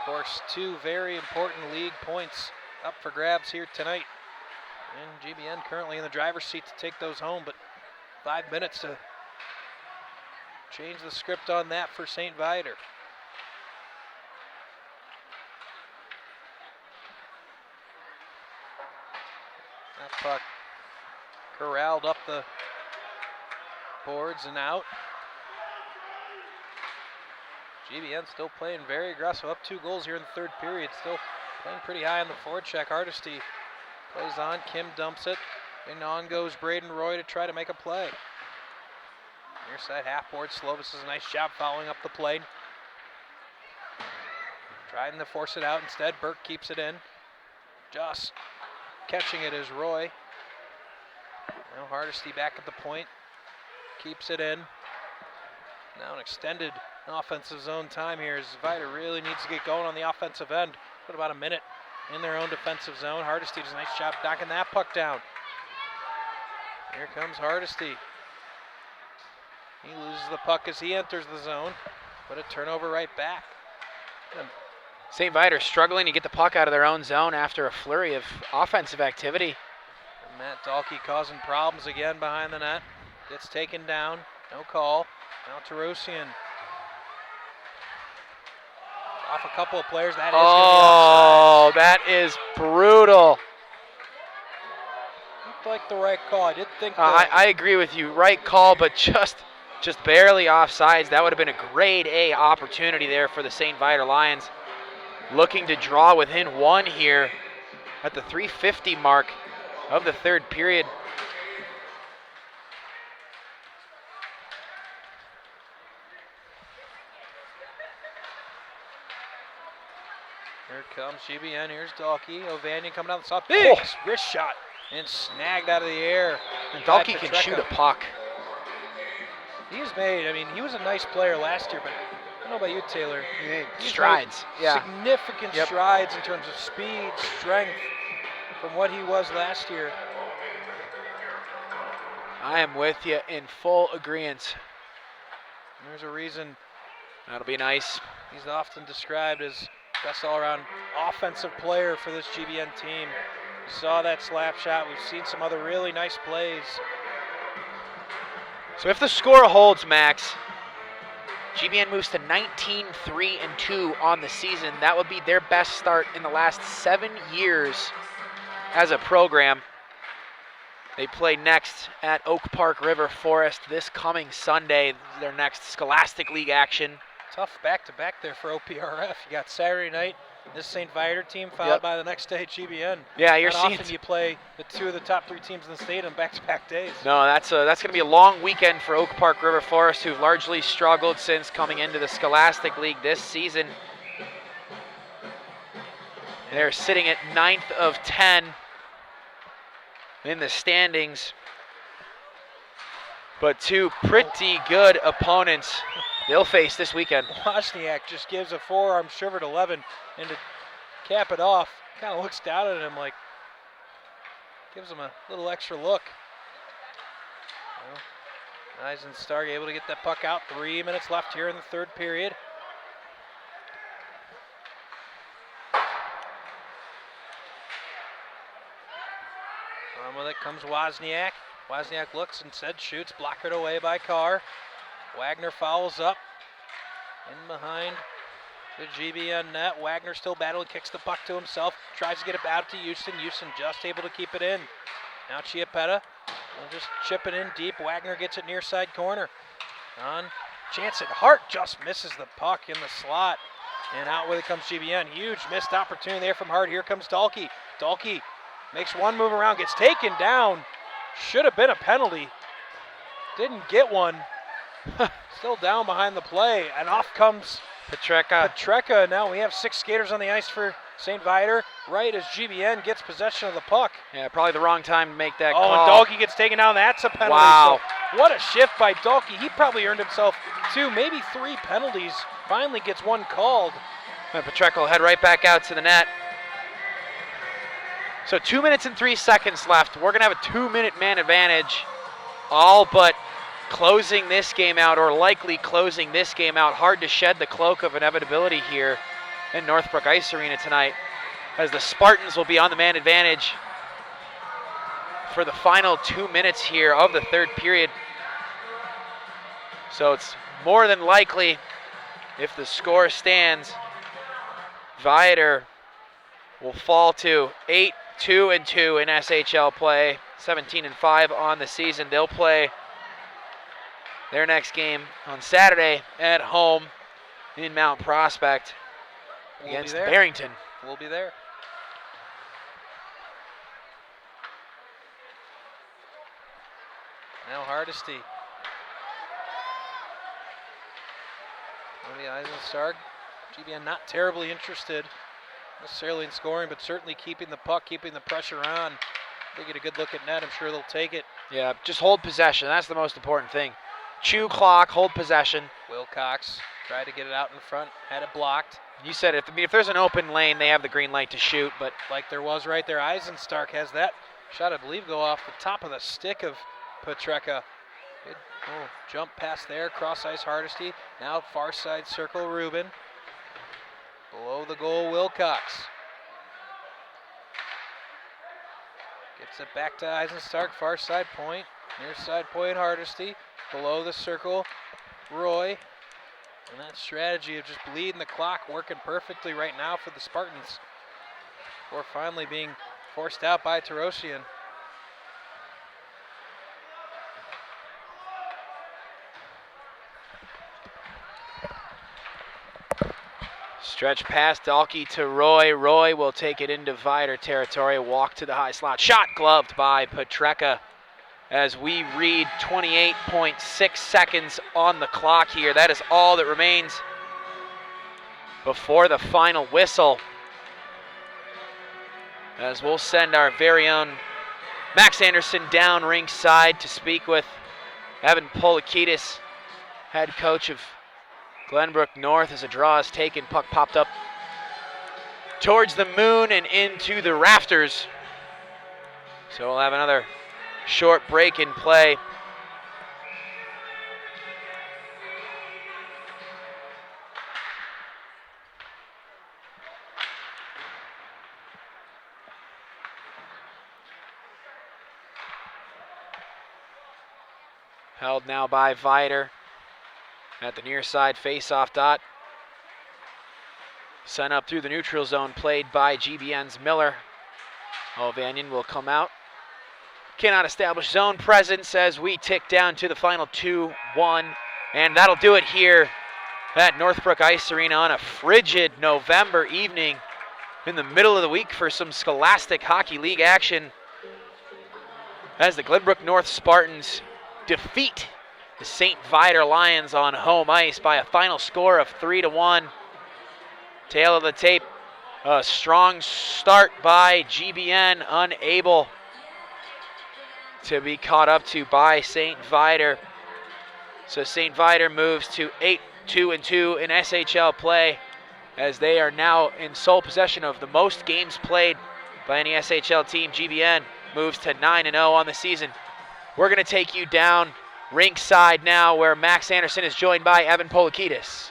Of course, 2 very important league points up for grabs here tonight. And GBN currently in the driver's seat to take those home, but 5 minutes to change the script on that for St. Viator. That puck corralled up the boards and out. GBN still playing very aggressive, up 2 goals here in the third period. Still playing pretty high on the forecheck. Hardesty plays on, Kim dumps it, and on goes Braden Roy to try to make a play. Near side half board, Slovis does a nice job following up the play. Trying to force it out instead, Burke keeps it in. Just catching it is Roy. Now Hardesty back at the point, keeps it in. Now an extended offensive zone time here as Viator really needs to get going on the offensive end. Put about a minute in their own defensive zone. Hardesty does a nice job knocking that puck down. Here comes Hardesty. He loses the puck as he enters the zone, but a turnover right back. St. Viator struggling to get the puck out of their own zone after a flurry of offensive activity. Matt Dahlke causing problems again behind the net. Gets taken down. No call. Now Terosian. Off a couple of players. That is going to be offside. That is brutal. Looked like the right call. I did think I agree with you. Right call, but just barely offsides. That would have been a grade A opportunity there for the St. Viator Lions. Looking to draw within one here at the 3:50 mark of the third period. Here comes GBN. Here's Dahlke. Ovanian coming out the top. Big wrist shot and snagged out of the air. And Dahlke can shoot a puck. He was a nice player last year, but I don't know about you, Taylor. Strides. Yeah. Significant strides in terms of speed, strength from what he was last year. I am with you in full agreement. There's a reason. That'll be nice. He's often described as best all-around offensive player for this GBN team. We saw that slap shot. We've seen some other really nice plays. So if the score holds, Max, GBN moves to 19-3-2 on the season. That would be their best start in the last 7 years as a program. They play next at Oak Park River Forest this coming Sunday, their next Scholastic League action. Tough back-to-back there for OPRF. You got Saturday night, this St. Viator team, followed by the next day GBN. Yeah, you're Not seeing. often you play the two of the top 3 teams in the state on back-to-back days. No, that's going to be a long weekend for Oak Park River Forest, who've largely struggled since coming into the Scholastic League this season. They're sitting at 9th of 10 in the standings. But two pretty good opponents they'll face this weekend. Wozniak just gives a forearm shiver to Levin, and to cap it off, kind of looks down at him like, gives him a little extra look. Well, Eisenstark able to get that puck out. 3 minutes left here in the third period. On with it comes Wozniak. Wozniak looks and said shoots, blockered away by Carr. Wagner fouls up. In behind the GBN net. Wagner still battling, kicks the puck to himself, tries to get it out to Houston. Houston just able to keep it in. Now Chiappetta will just chip it in deep. Wagner gets it near side corner. On chance at Hart, just misses the puck in the slot. And out with it comes GBN. Huge missed opportunity there from Hart. Here comes Dahlke. Dahlke makes one move around, gets taken down. Should have been a penalty. Didn't get one. Still down behind the play. And off comes Petreka. Now we have 6 skaters on the ice for St. Viator. Right as GBN gets possession of the puck. Yeah, probably the wrong time to make that call. Oh, and Dahlke gets taken down. That's a penalty. Wow. So what a shift by Dahlke. He probably earned himself 2, maybe 3 penalties. Finally gets one called. And Petreka will head right back out to the net. So 2 minutes and 3 seconds left. We're going to have a 2-minute man advantage. All but closing this game out, or likely closing this game out. Hard to shed the cloak of inevitability here in Northbrook Ice Arena tonight, as the Spartans will be on the man advantage for the final 2 minutes here of the third period. So it's more than likely, if the score stands, Viator will fall to 8-2-2 in SHL play, 17-5 on the season. They'll play their next game on Saturday at home in Mount Prospect against Barrington. We'll be there. Now Hardesty. Maybe Eisenstark. GBN not terribly interested necessarily in scoring, but certainly keeping the puck, keeping the pressure on. They get a good look at net. I'm sure they'll take it. Yeah, just hold possession. That's the most important thing. Chew clock, hold possession. Wilcox tried to get it out in front, had it blocked. You said it. If there's an open lane, they have the green light to shoot, but like there was right there, Eisenstark has that shot, I believe, go off the top of the stick of Petreka. Good jump pass there, cross ice Hardesty. Now far side circle Rubin. Below the goal, Wilcox. Gets it back to Eisenstark, far side point. Near side point, Hardesty. Below the circle, Roy. And that strategy of just bleeding the clock working perfectly right now for the Spartans. Before finally being forced out by Terosian. Stretch pass, Dahlke to Roy. Roy will take it into Viator territory. Walk to the high slot. Shot gloved by Petreka as we read 28.6 seconds on the clock here. That is all that remains before the final whistle. As we'll send our very own Max Anderson down ringside to speak with Evan Polakidis, head coach of Glenbrook North, as a draw is taken. Puck popped up towards the moon and into the rafters. So we'll have another short break in play. Held now by Viator at the near side face-off dot. Sent up through the neutral zone, played by GBN's Miller. Ovanyan will come out. Cannot establish zone presence as we tick down to the final 2-1. And that'll do it here at Northbrook Ice Arena on a frigid November evening in the middle of the week for some Scholastic Hockey League action, as the Glenbrook North Spartans defeat the St. Viator Lions on home ice by a final score of 3-1. Tail of the tape, a strong start by GBN, unable to be caught up to by St. Viator. So St. Viator moves to 8-2-2 in SHL play, as they are now in sole possession of the most games played by any SHL team. GBN moves to 9-0 on the season. We're going to take you down ringside now, where Max Anderson is joined by Evan Polakidis.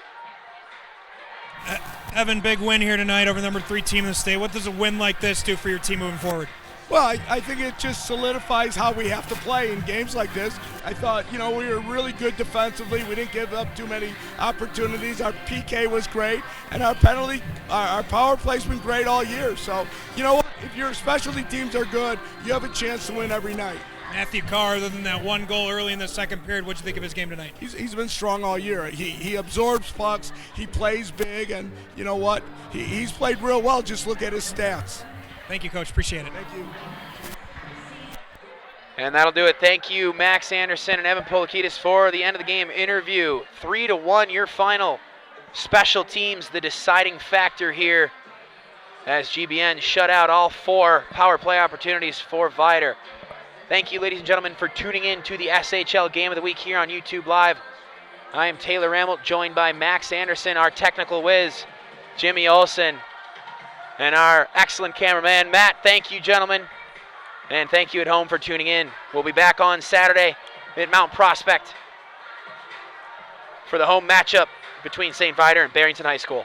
Evan, big win here tonight over the number 3 team in the state. What does a win like this do for your team moving forward? Well, I think it just solidifies how we have to play in games like this. I thought, we were really good defensively. We didn't give up too many opportunities. Our PK was great, and our power play's been great all year. So, you know what? If your specialty teams are good, you have a chance to win every night. Matthew Carr, other than that one goal early in the second period, what'd you think of his game tonight? He's been strong all year. He absorbs pucks, he plays big, and you know what? He's played real well. Just look at his stats. Thank you, Coach. Appreciate it. Thank you. And that'll do it. Thank you, Max Anderson and Evan Polakidis, for the end of the game interview. 3-1, your final. Special teams, the deciding factor here, as GBN shut out all 4 power play opportunities for Viator. Thank you, ladies and gentlemen, for tuning in to the SHL Game of the Week here on YouTube Live. I am Taylor Rammelt, joined by Max Anderson, our technical whiz, Jimmy Olsen, and our excellent cameraman, Matt. Thank you, gentlemen, and thank you at home for tuning in. We'll be back on Saturday at Mount Prospect for the home matchup between St. Viator and Barrington High School.